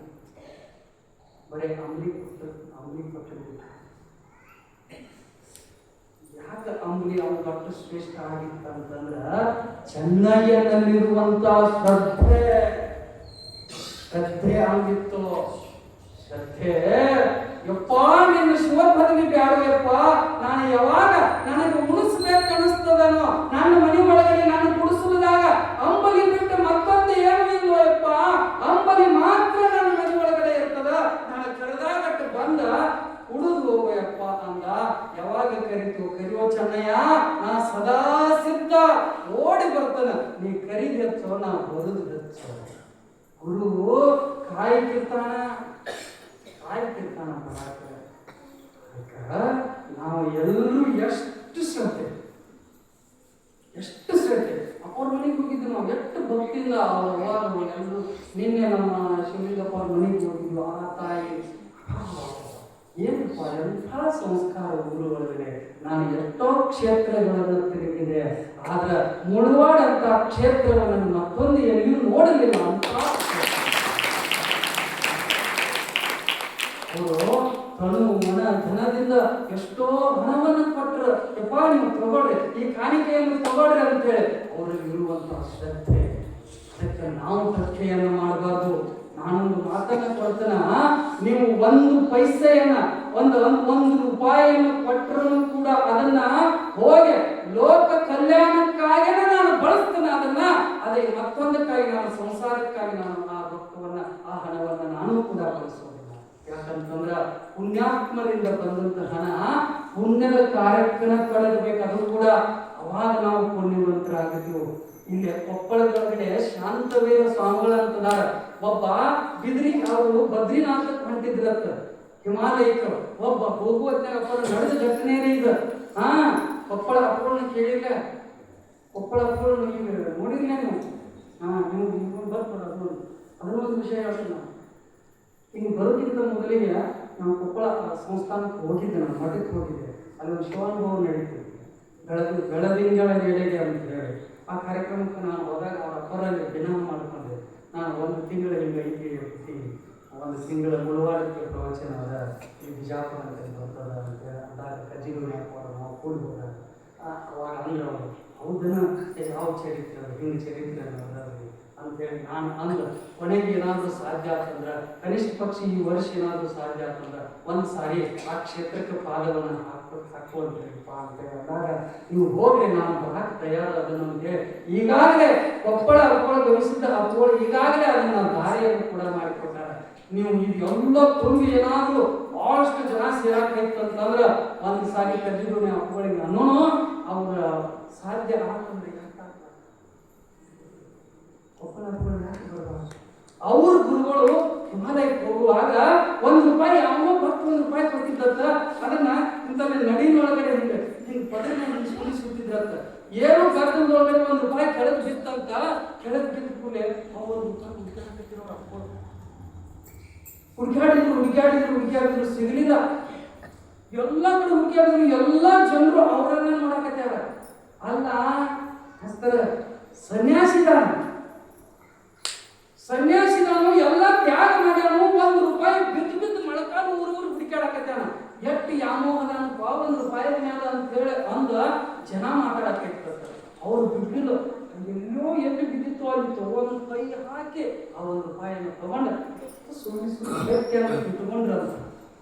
ಬರೀ ಅಂಬಲಿ ಕೊಟ್ಟು ಬಿಟ್ಟ. ಯಾಕೆ ಅಂಬಲಿ ಅವನು ಅಷ್ಟು ಶ್ರೇಷ್ಠ ಆಗಿತ್ತಂತಂದ್ರ ಚೆನ್ನಯ್ಯನಲ್ಲಿರುವಂತ ಶ್ರದ್ಧೆ ಆಗಿತ್ತು. ಶ್ರದ್ಧೆ ಯಪ್ಪ ನಿನ್ನ ಶಿವ ಪದವಿ ಬ್ಯಾಡವಪ್ಪ, ನಾನು ಯಾವಾಗ ನನಗೆ ಉಣಿಸ್ಬೇಕನ್ನಿಸ್ತದನೋ ನನ್ನ ಮನೆ ಒಳಗಡೆ ನಾನು ಕುಡಿಸಲಿದಾಗ ಅಂಬಲಿ ಬಿಟ್ಟು ಮತ್ತೊಂದು ಏನು ಇಲ್ವಪ್ಪ, ಅಂಬಲಿ ಮಾತ್ರ ನನ್ನ ಮನೆ ಒಳಗಡೆ ಇರ್ತದ. ನಾನು ಕರೆದಾಗಟ್ಟು ಬಂದ ಕುಡಿದು ಹೋಗಯಪ್ಪ ಅಂದ. ಯಾವಾಗ ಕರಿಯೋ ಚೆನ್ನಯ್ಯ, ನಾ ಸದಾ ಸಿದ್ಧ, ಓಡಿ ಬರ್ತಾನ. ನೀ ಕರಿದೆಚ್ಚೋ, ನಾ ಬರುದು ಹೆಚ್ಚೋ. ಗುರು ಕಾಯ್ತಿರ್ತಾನ ನಾವು ಎಲ್ಲರೂ ಎಷ್ಟು ಎಷ್ಟು ಶ್ರದ್ಧೆ, ಎಷ್ಟು ಶ್ರದ್ಧೆ. ಅವ್ರ ಮನೆಗೆ ಹೋಗಿದ್ದು ನಾವು ಎಷ್ಟು ಭಕ್ತಿಯಿಂದ ಅವರು ಎಲ್ಲರೂ. ನಿನ್ನೆ ನಮ್ಮ ಶಿವಲಿಂಗಪ್ಪ ಅವ್ರ ಮನೆಗೆ ಹೋಗಿದ್ವಿ. ಆ ತಾಯಿ ಏನಪ್ಪ ಎಂಥ ಸಂಸ್ಕಾರ ಊರು ಒಳಗಡೆ. ನಾನು ಎಷ್ಟೋ ಕ್ಷೇತ್ರಗಳನ್ನು ತಿರುಗಿದೆ, ಆದ್ರೆ ಮುಳವಾಡ ಅಂತ ಕ್ಷೇತ್ರವನ್ನು ಮತ್ತೊಂದು ಎಲ್ಲಿಯೂ ನೋಡಲಿಲ್ಲ ಅಂತ. ಅವರು ತನು ಮನ ಧನದಿಂದ ಎಷ್ಟೋ ಹಣವನ್ನು ಕೊಟ್ಟರು. ಯಪ್ಪ ನೀವು ತಗೊಳ್ರಿ, ಈ ಕಾಣಿಕೆಯನ್ನು ತಗೊಳ್ರಿ ಅಂತೇಳಿ ಅವರಲ್ಲಿ ಇರುವಂತಹ ಶ್ರದ್ಧೆ. ಅದಕ್ಕೆ ನಾವು ಧಕ್ಕೆಯನ್ನು ಮಾಡಬಾರ್ದು. ನಾನೊಂದು ಮಾತನ್ನ ಕೊಡ್ತೇನ, ನೀವು ಒಂದು ಪೈಸೆಯನ್ನ ಒಂದು ರೂಪಾಯಿಯನ್ನು ಕೊಟ್ಟರು ಕೂಡ ಅದನ್ನ ಹೋಗಿ ಲೋಕ ಕಲ್ಯಾಣಕ್ಕಾಗಿ ನಾನು ಬಳಸ್ತೇನೆ. ಅದೇ ಮತ್ತೊಂದಕ್ಕಾಗಿ ನಾನು ಸಂಸಾರಕ್ಕಾಗಿ ನಾನು ಆ ರೊಕ್ಕವನ್ನ ಆ ಹಣವನ್ನ ನಾನು ಕೂಡ ಬಳಸೋದಿಲ್ಲ. ಯಾಕಂತಂದ್ರ ಪುಣ್ಯಾತ್ಮರಿಂದ ಬಂದಂತ ಹಣ ಪುಣ್ಯದ ಕಾರ್ಯಕ್ರಮ ಕಳೆದಬೇಕು. ಅದು ಕೂಡ ಅವಾಗ ನಾವು ಪುಣ್ಯವಂತರಾಗಿದ್ದೀವಿ. ಇಲ್ಲಿ ಕೊಪ್ಪಳದೊಳಗಡೆ ಶಾಂತವೀರ ಸ್ವಾಮಿಗಳಂತದಾರ. ಒಬ್ಬ ಬಿದ್ರಿ ಅವರು ಬದ್ರಿನಾಥಕ್ಕೆ ಹೊಂಟಿದ್ರತ್ತ ಹಿಮಾಲಯಕ್ಕೆ. ಒಬ್ಬ ಹೋಗುವತ್ನಾಗ ನಡೆದ ಘಟನೆ ಇದು. ಕೊಪ್ಪಳ ಅಪ್ಪಳನ್ನ ಕೇಳಿಲ್ಲ, ಕೊಪ್ಪಳ ಅಪ್ಪಳ ನೋಡಿಲ್ಲ ನೀವು. ನಿಮ್ಗೆ ಬರ್ತಾರೆ ಅದನ್ನೊಂದು ವಿಷಯ ಹೇಳ್ತೀನಿ. ಹಿಂಗೆ ಬರೋಕ್ಕಿಂತ ಮೊದಲಿಗೆ ನಾವು ಕೊಪ್ಪಳ ಸಂಸ್ಥಾನಕ್ಕೆ ಹೋಗಿದ್ದೆ, ನಾನು ಮಠಕ್ಕೆ ಹೋಗಿದ್ದೆ. ಅಲ್ಲಿ ಒಂದು ಶಿವಾನುಭವ ನಡೀತಿದ್ದೆ, ಬೆಳದಿಂಗಳ ವೇಳೆಗೆ ಅಂತ ಹೇಳಿ. ಆ ಕಾರ್ಯಕ್ರಮಕ್ಕೆ ನಾನು ಹೋದಾಗ ಅವರ ಅಪ್ಪರಲ್ಲಿ ವಿನಂತಿ ಮಾಡಿಕೊಂಡೆ. ನಾನು ಒಂದು ತಿಂಗಳ ಹಿಂಗೆ ಒಂದು ತಿಂಗಳ ಮುಳವಾಡಕ್ಕೆ ಪ್ರವಚನ ಅದ, ಈ ಬಿಜಾಪುರ ಅಂತ ಬರ್ತದ ಅಂತ ಅಂದಾಗ ಕಜ್ಜಿಗುಣಿ ಹಾಕೋರು ನಾವು ಕೂಡಿ ಹೋದಾಗ ಅವಾಗ ಅಂದ್ರೆ ಅವರು ಹೌದನ್ನ ಯಾವ ಚರಿತ್ರೆ ಹಿಂಗೆ ಚರಿತ್ರೆ ಅಂತೇಳಿ ನಾನು ಅಂದ. ಕೊನೆಗೆ ಏನಾದರೂ ಸಾಧ್ಯ ಆತಂದ್ರೆ ಕನಿಷ್ಠ ಪಕ್ಷ ಈ ವರ್ಷ ಏನಾದರೂ ಸಾಧ್ಯ ಆತಂದ್ರೆ ಒಂದು ಸಾರಿ ಆ ಕ್ಷೇತ್ರಕ್ಕೆ ಪಾದವನ್ನು ಹಾಕುವಂತೇಳಿಪ್ಪ ಅಂತೇಳಿ ಅಂದಾಗ ನೀವು ಹೋಗ್ರಿ, ನಾನು ಬರಕ್ಕೆ ತಯಾರಾದನು ಅಂತೇಳಿ ಈಗಾಗಲೇ ಕೊಪ್ಪಳ ಗಮನಿಸಿದ್ದ ಅಪ್ಪಗಳು ಈಗಾಗಲೇ ಅದನ್ನ ದಾರಿಯನ್ನು ಕೂಡ ಮಾಡಿಕೊಟ್ಟಾರ. ನೀವು ಇದೆಲ್ಲ ತುಂಬಿ ಏನಾದರೂ ಬಹಳಷ್ಟು ಜನ ಸೇರಾಕೈತಂತಂದ್ರೆ ಒಂದು ಸಾರಿ ಕಜ್ಜಿಗುಣಿ ಅಪ್ಪಗಳಿಗೆ ಅನ್ನೋನು ಅವ್ರ ಸಾಧ್ಯ ಆಗ್ತಂದ್ರೆ ಅವ್ರ ಗುರುಗಳು ಹಿಮಾಲಯಕ್ಕೆ ಹೋಗುವಾಗ ₹1 ಅವನೋ ಭಕ್ತ ₹1 ಕೊಟ್ಟಿದ್ದಂತ. ಅದನ್ನ ಇಂತಲ್ಲಿ ನಡಿನೊಳಗಡೆ ಹಿಂಗೆ ಪದನ ಸುಳಿಸುತ್ತಿದ್ರಂತ. ಏನೋ ಗರ್ಭದೊಳಗಡೆ ₹1 ಕೆಳಗೆ ಬಿತ್ತಂತ. ಕೆಳಗೆ ಬಿದ್ದ ಕೂಡಲೇ ಅವರು ಹುಡುಕಾಡಿದ್ರು ಸಿಗಲಿಲ್ಲ. ಎಲ್ಲ ಕಡೆ ಹುಡುಕಾಡಿದ್ರು. ಎಲ್ಲ ಜನರು ಅವರನ್ನೇ ನೋಡಕತ್ಯಾರ. ಅಲ್ಲ ಹಸ್ತರ ಸನ್ಯಾಸಿದಾನು ಎಲ್ಲ ತ್ಯಾಗ ಮಾಡ್ಯಾನು. ₹1 ಬಿದ್ದು ಮೊಳಕಾಲು ಊರು ಹುಡುಕಾಡಕತ್ತಾನ. ಎಷ್ಟು ಯಾಮೋಹದಾನಪ್ಪ ₹1 ಮ್ಯಾಲ ಅಂತ ಹೇಳಿ ಅಂದ ಜನ ಮಾತಾಡಕೈತ. ಅವ್ರು ಬಿಡ್ಲಿಲ್ಲ. ಎಲ್ಲೋ ಎಲ್ಲಿ ಬಿದ್ದಿತ್ತು ಅಲ್ಲಿ ತಗೊಂಡು ಕೈ ಹಾಕಿ ಆ ₹1 ತಗೊಂಡ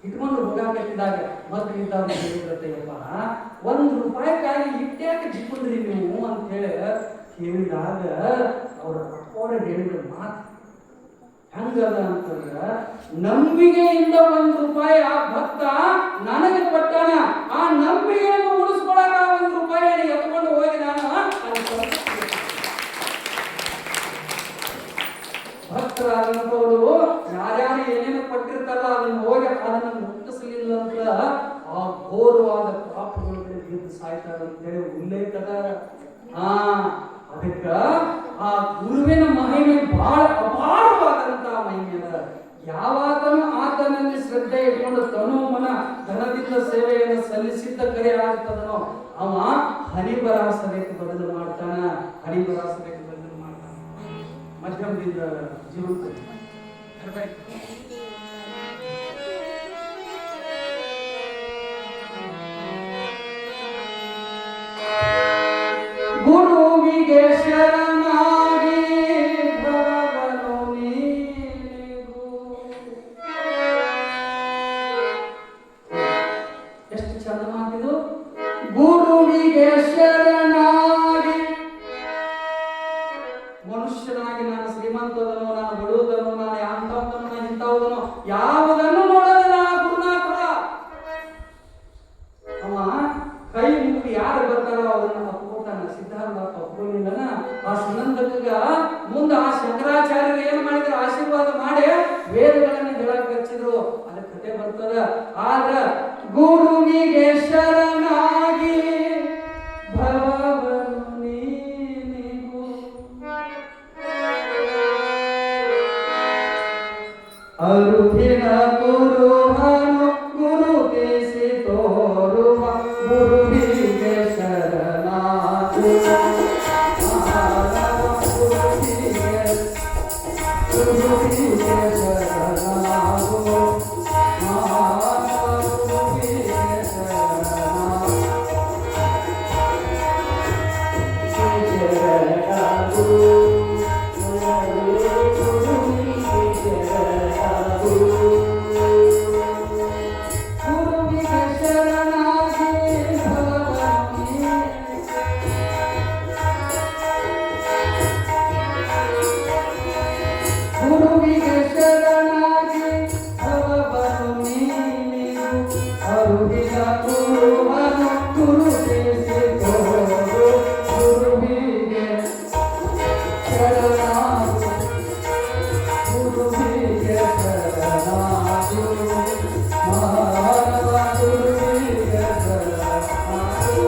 ಇಟ್ಕೊಂಡು ಹೋಗಾಕತ್ತಿದಾಗ ಮೊದಲಿದ್ದಾಗ ಹೇಳಿದ್ರತ್ತಯ್ಯಪ್ಪ ₹1 ಇಟ್ಟ್ಯಾಕೆ ಜಿಕ್ಕೊಂಡ್ರಿ ನೀವು ಅಂತ ಹೇಳಿ ಕೇಳಿದಾಗ ಅವ್ರ ಹೇಳಿದ ಮಾತು ಹೆಂಗದ ಅಂತಂದ್ರ, ನಂಬಿಕೆಯಿಂದ ₹1 ಆ ಭಕ್ತ ನನಗೆ ಕೊಟ್ಟಾನ. ಆ ನಂಬಿಕೆಯನ್ನು ಉಳಿಸ್ಕೊಳಕ ₹1 ಎತ್ಕೊಂಡು ಹೋಗಿ ನಾನು ಭಕ್ತರಾದಂಥವರು ಯಾರ್ಯಾರು ಏನೇನು ಕೊಟ್ಟಿರ್ತಾರಲ್ಲ ಅದನ್ನು ಹೋಗಿ ಅದನ್ನು ಮುಟ್ಟಿಸಲಿಲ್ಲ ಅಂತ ಆ ಘೋರವಾದ ಪಾಪಗಳಿಗೆ ಬಿದ್ದು ಸಾಯ್ತಾರೆ ಅಂತೇಳಿ ಉಲ್ಲೇಖದ. ಅದಕ್ಕ ಆ ಗುರುವಿನ ಮಹಿಮೆ ಬಹಳ ಅಪಾರವಾದಂತಹ ಮಹಿಮೆ ಅದ. ಯಾವಾಗಲೂ ಆತನಲ್ಲಿ ಶ್ರದ್ಧೆ ಇಟ್ಕೊಂಡು ತನು ಮನ ಧನದಿಂದ ಸೇವೆಯನ್ನು ಸಲ್ಲಿಸಿದ್ದ ಕರೆ ಆಗ್ತದನೋ ಅವ ಹರಿಬರಾಸಬೇಕು ಬದಲು ಮಾಡ್ತಾನ. ಹರಿಬರಾಸಬೇಕು ಬದಲು ಮಾಡ್ತಾನ. ಮಧ್ಯಮದಿಂದ ಜೀವಂತ ಗುರುವಿಗೆ ಶರಣಾಗಿ ಬರಗನು ನೀನಿಗೂ. ಎಷ್ಟು ಚಂದ ಮಾತಿದು. ಗುರುವಿಗೆ ಶರಣಾಗಿ. ಮನುಷ್ಯನಾಗಿ ನಾನು ಶ್ರೀಮಂತದನೋ, ನಾನು ಬಡುವುದನೋ, ನಾನು ಅಂತವದನೋ, ನಾನು ಇಂಥವದನೋ ಯಾವುದನ್ನು ನೋಡೋದಿಲ್ಲ ಗುರುನಾಥ. ಅವ ಕೈ ಮುಗಿ ಯಾರು ಬರ್ತಾರೋ ಅವರನ್ನ ಒಪ್ಕೋತಾನ. ಸಿದ್ಧಾರ್ಥ ಒಪ್ಕೊಂಡಿಲ್ಲನ ಆ ಸುನಂದಕ ಮುಂದೆ ಆ ಶಂಕರಾಚಾರ್ಯರು ಏನ್ ಮಾಡಿದ್ರು, ಆಶೀರ್ವಾದ ಮಾಡಿ ವೇದಗಳನ್ನು ಹೇಳಕ್ ಹಚ್ಚಿದ್ರು. ಅದ ಕತೆ ಬರ್ತದ. ಆದ್ರ ಗುರುವಿಗೆ ಶರಣಾಗಿ ಅರುಹಿನ ಗುರುವನು ಗುರುತಿಸಿ ತೋರುವ ಗುರುವಿಗೆ ಶರಣಾಗು. ಗುರುವಿಗೆ ಶರಣಾಗು. ಗುರುವಿಗೆ ಶರಣಾಗು. ಗುರುವಿಗೆ ಶರಣಾಗಿ ಭವಬನು ನೀನು ಅರುಹಿನ ಗುರುವನು ಗುರುತಿಸಿ ತೋರು ಗುರುವಿಗೆ ಶರಣಾಗು. ಗುರುವಿಗೆ ಶರಣಾಗು. ಮಾನವ ಗುರುವಿಗೆ ಶರಣಾಗು.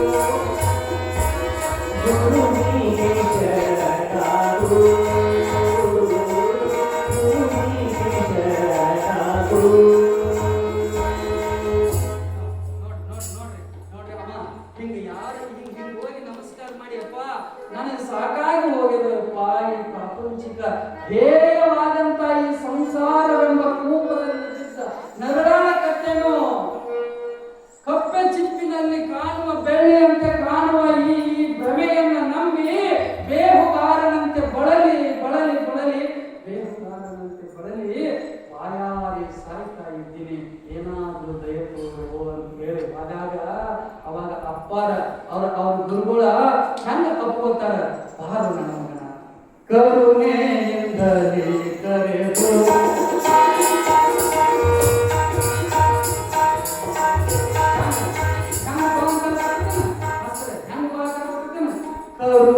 ಗುರುವಿಗೆ ಶರಣಾಗು. ನನಗೆ ಸಾಕಾಗಿ ಹೋಗಿದೆಯಪ್ಪ ಈ ಪ್ರಾಪಂಚಿಕ ಹೇಯವಾದಂತ ಈ ಸಂಸಾರವೆಂಬ ಕೂಪದಲ್ಲಿ ಚಿತ್ತ ನರಳಾಳ ಕಟ್ಟೆನು ಕಪ್ಪೆ ಚಿಪ್ಪಿನಲ್ಲಿ ಕಾಣುವ ಬೆಳ್ಳಿಯಂತೆ ಕಾಣುವ ಈ ಭ್ರಮೆಯನ್ನು ನಂಬಿ ಬೇಹುಗಾರನಂತೆ ಬಳಲಿ ಬಳಲಿ ಬಳಲಿ ಬೇಹುಗಾರನಂತೆ ಬಳಲಿ ಬಾಯಾರಿ ಸಾಯ್ತಾ ಇದ್ದೀನಿ. ಏನಾದ್ರೂ ದಯ ತೋರು ಅಂತ ಹೇಳಿ ಆದಾಗ ಅವಾಗ ಅಪ್ಪಾರ ಅವ್ರ ಗುರುಗಳ ಹೆಂಗ ಕಪ್ಕೋತಾರ. ಬಾರು ನನ್ನ ಮಗನ ಕರುಣೆಯಿಂದಲೇ ಕರೆದು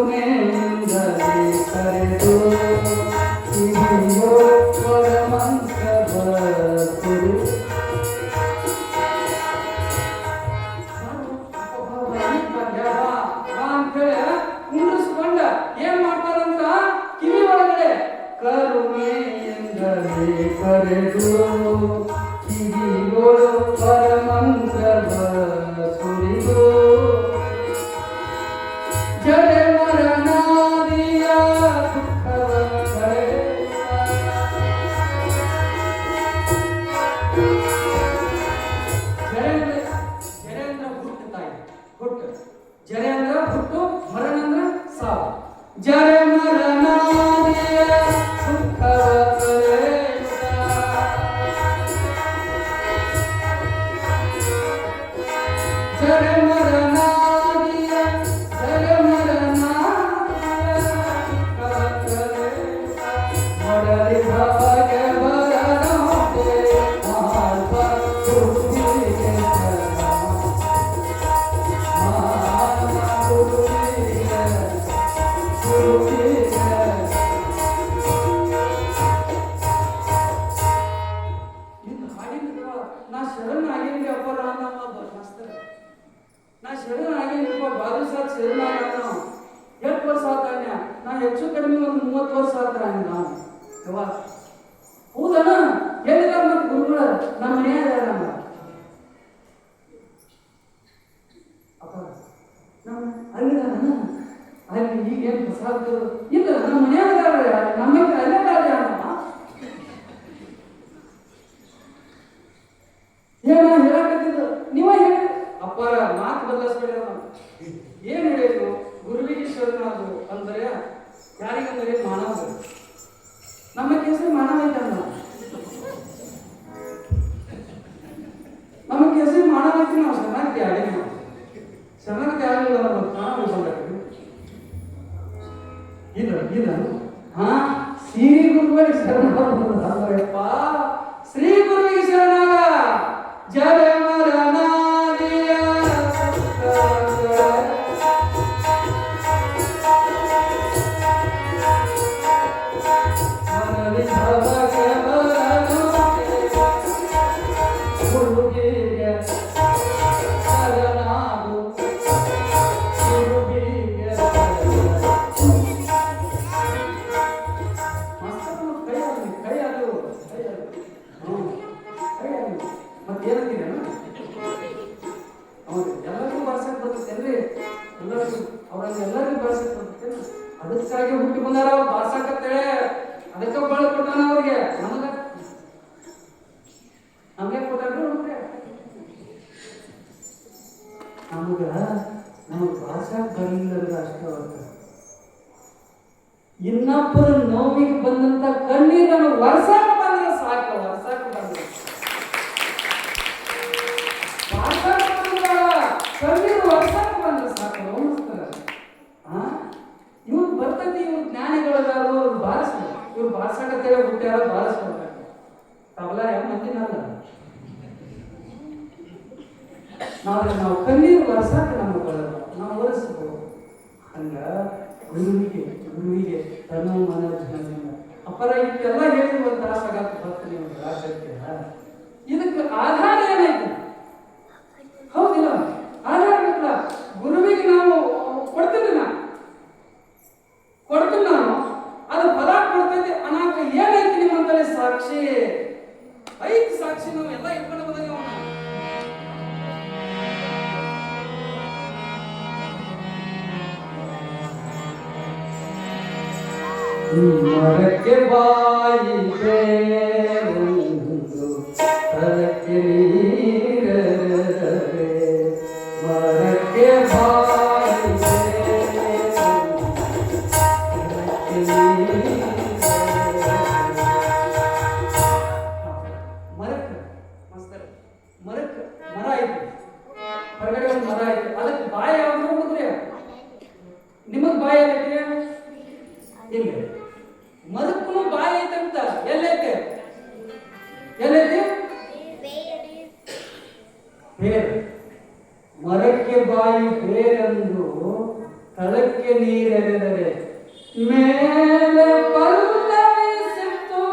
ಕರುಣೆಯಿಂದಲೇ ಕರೆದು ಕಿವಿಯೋ ಪರಮಂತ್ರ ಬರುವುದು. ಕುಂಡಿಸ್ಕೊಂಡ ಏನ್ ಮಾಡ್ತಾರಂತ ಕಿವಿ ಒಳಗಡೆ ಕರುಣೆಯಿಂದಲೇ ಕರೆದು ಕಿವಿಗಳು ಪರಮಂತ್ರ ಸುರಿದು ಜಡೆ ಮರಣಾದಿಯ ದುಃಖವ ಜರೇಂದ್ರ ಹುಟ್ಟು ತಾಯಿ ಹುಟ್ಟು ಜರೇಂದ್ರ ಹುಟ್ಟು ಮರಣ ಅಂದ್ರ ಸಾವು. ಜರೆ ಮರಣಾದಿಯ ದುಃಖವ ಜರೆ ಮರಣಾದಿಯ ಜರೆ ಮರಣಾದಿಯ ಮರಳಿ ಭಾಗ್ಯ ಬರನೋದೆ ಮಾರ್ಗ ಗುರುವಿಗೆ ನಾ ಶರಣ ಆಗಿಂದ ಅಪ್ಪರ ನಾ ಶರಣ ಆಗಿಂದಪ್ಪ ಬಾದು ಸಾತ್ ಶರಣ ಆಗ್ಯಾನ. ಎಷ್ಟು ವರ್ಷ ಆತಾನ್ಯ ನಾ ಹೆಚ್ಚು ಕಡಿಮೆ ಒಂದು 30 ವರ್ಷ ಆತ ನಾವು ಯಾವಾಗ ಹೌದನ ಹೇಳಿದಾರ ಮತ್ತೆ ಗುರುಗಳ ನಮ್ಮ ಮನೆಯಾಗ ನಮ್ಮ ಅಪ್ಪ ನಮ್ಮ ಅಲ್ಲಿದಾರ ಅಲ್ಲಿ ಈಗೇನು ಪ್ರಸಾದ ಇಲ್ಲ ನಮ್ಮ ಮನೆಯಾಗ ನಮ್ಮ ಅಲ್ಲೇ ನಮ್ಮ ಏನ ಹೇಳಕತ್ತಿದ್ದು ನೀವ ಹೇಳಿ ಅಪ್ಪಾರ ಮಾತು ಬದಲಾಯಿಸ್ಬೇಡ. ಏನ್ ಹೇಳಿದ್ರು ಗುರುವಿಗೆ ಶರಣಾಗು ಅಂದರೆ ಯಾರಿಗಂದರೆ ಮಾನವ. ನಮ್ಮ ಕೇಸರಿ ಮಾನವ ಐತಲ್ಲ, ನಮ್ಮ ಕೇಸರಿ ಮಾನವ ಐತಿ. ನಾವು ಶರಣಾರ್ಥಿ ಆಗಿಲ್ಲ, ಶರಣಾರ್ಥಿ ಆಗಿಲ್ಲ ಇದು ಹಾ ಶ್ರೀ ಗುರುವಿಗೆ ಶರಣಾಗಪ್ಪ. ಶ್ರೀ ಗುರುವಿಗೆ ಶರಣಾಗ ಜಯ ಮರಣಾದಿಯ ಗುರುವಿಗೆ ಶರಣಾಗು. ಗುರುವಿಗೆ ಕೈ ಅದು ಅವ್ರನ್ನ ಎಲ್ಲರಿಗೂ ಬೆಳೆಸಕ್ಕೆ ಬರ್ತೇನೆ. ಅದಕ್ಕಾಗಿ ಹುಟ್ಟಿ ಬಂದಾರ ಅವ್ರು ಬಾರ್ಸಾಕತ್ತೇಳೆ, ಅದಕ್ಕೆ ಬಳ ಕೊಟ್ಟಾನ ಅವ್ರಿಗೆ. ನಮಗೆ ಕೊಟ್ಟಾದ್ರು ನಮಗೆ ಬಾರ್ಸಾಕ್ ಬರಲಿಲ್ಲ ಅಷ್ಟೇ ಅವತ್ತು. ಇನ್ನೊಬ್ಬರ ನೋವಿಗೆ ಬಂದಂತ ಕಣ್ಣೀರನ್ನು ವರ್ಷಾಕ ಬಂದ್ರೆ ಸಾಕು, ವರ್ಷಾಕ ಬಂದ್ರೆ ಕಣ್ಣೀರು ವರ್ಷಾಕ ಬಂದ್ರೆ ಸಾಕು ನೋಡಿಸ್ತಾರೆ. ಇವ್ರು ಬರ್ತೈತಿ, ಇವ್ರು ಜ್ಞಾನಿಗಳದಾರು, ಅವ್ರು ಬಾರಿಸ್ತಾರೆ. ಇವ್ರು ಬಾರ್ಸಾಕತ್ತೇಳಿ ಹುಟ್ಟ್ಯಾರ, ಬಾರಿಸ್ಕೊಳ್ಬೇಕು. ತಬಲ ಮಂದಿನಲ್ಲ ನಾವು ಕಣ್ಣೀರು ವರ್ಷಾಕ ನಮ್ಗೆ ಬರೋದು, ನಾವು ಒರೆಸ್ಬೋದು. ಹಂಗ ಗುರುವಿಗೆ ತನ್ನ ಮನ ಜನ ಅಪರ ಇಷ್ಟೆಲ್ಲ ಹೇಳಿರುವಂತ ದಾಸಾಗತ್ತ ಬರ್ತೀನಿ ರಾಜ್ಯಕ್ಕೆ. ಇದಕ್ಕೆ ಆಧಾರ ಏನೈತಿ? ಹೌದಿಲ್ಲ? ಆಧಾರ ಬೇಕಲ್ಲ. ಗುರುವಿಗೆ ನಾವು ಕೊಡ್ತೀನಿ ನಾನು ಅದು ಫಲ ಕೊಡ್ತೈತಿ ಅನಾಕ ಏನೈತಿ ನಿಮ್ಮಂತಲೇ ಸಾಕ್ಷಿ ಐತಿ. ಸಾಕ್ಷಿ ನಾವು ಎಲ್ಲ ಇಟ್ಕೊಂಡು ಬಂದಾಗ ಮರಕ್ಕೆ ಬಾಯಿ ಬೇರೊಂದು ತರಕ್ಕೆ ನೀರರೆ, ಮರಕ್ಕೆ ಬಾಯಿ ತರಕ್ಕೆ ನೀರರೆ. ಮರಕ್ಕೆ ಮರ ಐತಿ, ಹೊರಗಡೆ ಒಂದು ಮರ ಐತಿ, ಅದಕ್ಕೆ ಬಾಯಿ ಯಾವ್ದು ಹೋಗುದ್ರಿ? ನಿಮಗ್ ಬಾಯಿ ಆಗೈತಿ ಇಲ್ಲ? ಮರಕ್ಕೂ ಬಾಯಿ ಐತಂತ ಎಲ್ಲೈತೆ? ಬೇರೆ. ಮರಕ್ಕೆ ಬಾಯಿ ಬೇರೆಂದು ತಳಕ್ಕೆ ನೀರೆರೆದರೆ ಮೇಲೆ ಪಲ್ಲವಿಸಿತು.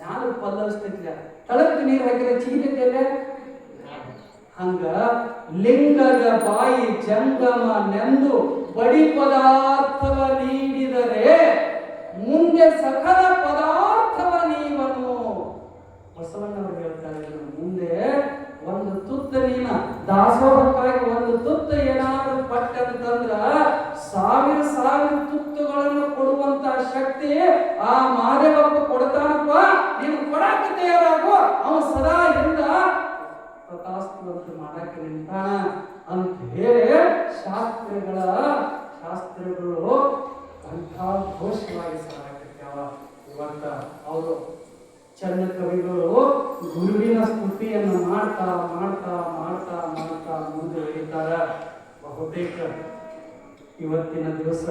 ನಾನು ಪಲ್ಲವಿಸ್ತೈತಿಲ್ಲ, ತಳಕ್ಕೆ ನೀರು ಹಾಕಿದ್ರೆ ಚೀತೈತೆ. ಹಂಗ ಲಿಂಗದ ಬಾಯಿ ಜಂಗಮ ನೆಂದು ಬಡಿ ಪದಾರ್ಥವ ನೀಡಿದರೆ ಮುಂದೆ ಸಕಲ ಪದಾರ್ಥವ ನೀವನು. ಬಸವಣ್ಣವರು ಹೇಳ್ತಾರೆ, ಮುಂದೆ ಒಂದು ತುತ್ತ ನೀನ ದಾಸೋಹಕ್ಕಾಗಿ ಒಂದು ತುತ್ತ ಏನಾದರೂ ಪಟ್ಟಂತಂದ್ರ ಸಾವಿರ ತುತ್ತುಗಳನ್ನು ಕೊಡುವಂತ ಶಕ್ತಿ ಆ ಮಾದೇವಪ್ಪ ಕೊಡ್ತಾನಪ್ಪ. ನೀನು ಕೊಡಾಕ ತಯಾರಾಗು, ಅವ ಸದಾ ಎಂದ ತಥಾಸ್ತು ಮಾಡಕ್ಕೆ ನಿಂತಾನ ಅಂತ ಹೇಳಿ ಶಾಸ್ತ್ರಗಳು ಅಂಥ ಘೋಷವಾಗಿ ಸಾರಾಕತ್ಯಾವ. ಇವತ್ತ ಅವರು ಚನ್ನ ಕವಿಗಳು ಗುರುವಿನ ಸ್ತುತಿಯನ್ನು ಮಾಡ್ತಾ ಮಾಡ್ತಾ ಮಾಡ್ತಾ ಮಾಡ್ತಾ ಮುಂದುವರಿತಾರ. ಬಹುತೇಕ ಇವತ್ತಿನ ದಿವಸ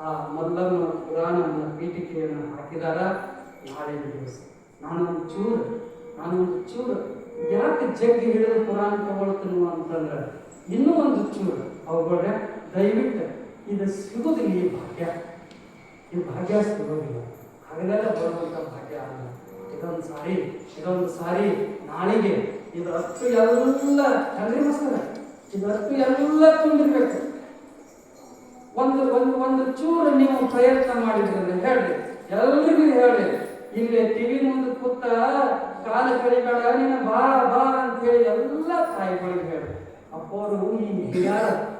ಆ ಮಲ್ಲಮ್ಮ ಪುರಾಣನ ಪೀಠಿಕೆಯನ್ನು ಹಾಕಿದಾರ. ನಾಳಿನ ದಿವಸ ನಾನು ಒಂದು ಚೂರು ಯಾಕೆ ಜಗ್ಗಿ ಹಿಡಿದು ಪುರಾಣ ತಗೊಳ್ತೀನಿ ಅಂತಂದ್ರೆ ಇನ್ನೂ ಒಂದು ಚೂರು ಅವುಗಳೇ ದಯವಿಟ್ಟು ಇದು ಸಿಗುದಿಲ್ಲ. ಈ ಭಾಗ್ಯ ಸಿಗೋದಿಲ್ಲ, ಹಗಲೆಲ್ಲ ಬರುವಂತ ಭಾಗ್ಯ ಅಲ್ಲ. ಇದೊಂದು ಸಾರಿ ನಾಳಿಗೆ ಇದು ಅಷ್ಟು ಎಲ್ಲ ಚಂದ್ರಿ ಮಸಾಲ ಇದು ಅಷ್ಟು ಎಲ್ಲ ತುಂಬಿರ್ಬೇಕು. ಒಂದು ಚೂರು ನೀವು ಪ್ರಯತ್ನ ಮಾಡಿದ್ರೆ ಹೇಳಿ, ಎಲ್ರಿಗೂ ಹೇಳಿ. ಇಲ್ಲಿ ಟಿವಿ ಮುಂದೆ ಕೂತ ಕಾಲ ಕಳಿಬೇಡ, ನೀನು ಬಾ ಅಂತ ಹೇಳಿ ಎಲ್ಲ ತಾಯಿಗಳಿಗೆ ಹೇಳಿ. ಅಪ್ಪವರು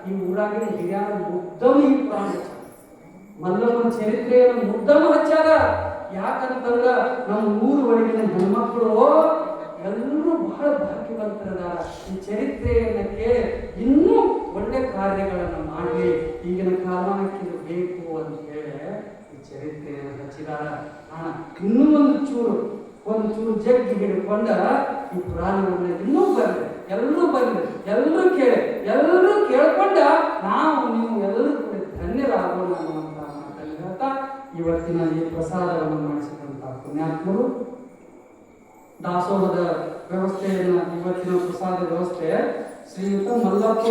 ಈ ಊರಾಗಿನ ಹಿರಿಯಾರ ಮುದ್ದಮ ಈ ಪುರಾಣ ಮಲ್ಲಮ್ಮನ ಚರಿತ್ರೆಯನ್ನು ಮುದ್ದಮ ಹಚ್ಚಾರ. ಯಾಕಂತಂದ್ರ ನಮ್ಮ ಊರು ಒಳಗಿನ ಹೆಣ್ಮಕ್ಳು ಎಲ್ಲರೂ ಬಹಳ ಭಾಗ್ಯವಂತರದಾರ. ಈ ಚರಿತ್ರೆಯನ್ನು ಕೇಳಿ ಇನ್ನೂ ಒಳ್ಳೆ ಕಾರ್ಯಗಳನ್ನು ಮಾಡಿ ಈಗಿನ ಕಾಲಕ್ಕೆ ಇದು ಬೇಕು ಅಂತ ಹೇಳಿ ಈ ಚರಿತ್ರೆಯನ್ನು ಹಚ್ಚಿದಾರ. ಇನ್ನೂ ಒಂದು ಚೂರು ಜಗ್ಗಿ ಹಿಡ್ಕೊಂಡ ಈ ಪುರಾಣವನ್ನ ಇನ್ನೂ ಬರ್ಲಿ, ಎಲ್ಲರೂ ಕೇಳ್ಕೊಂಡ ನೀವು ಎಲ್ಲರೂ ಕೂಡ ಧನ್ಯರಾಗೋಣ ಅನ್ನುವಂತ ಮಾತನ್ನು ಹೇಳ್ತಾ ಇವತ್ತಿನ ಈ ಪ್ರಸಾದವನ್ನು ಮಾಡಿಸಿದಂತ ಪುಣ್ಯಾತ್ಮರು, ದಾಸೋಹದ ವ್ಯವಸ್ಥೆಯನ್ನ ಇವತ್ತಿನ ಪ್ರಸಾದ ವ್ಯವಸ್ಥೆ ಶ್ರೀಯುತ ಮಲ್ಲಪ್ಪ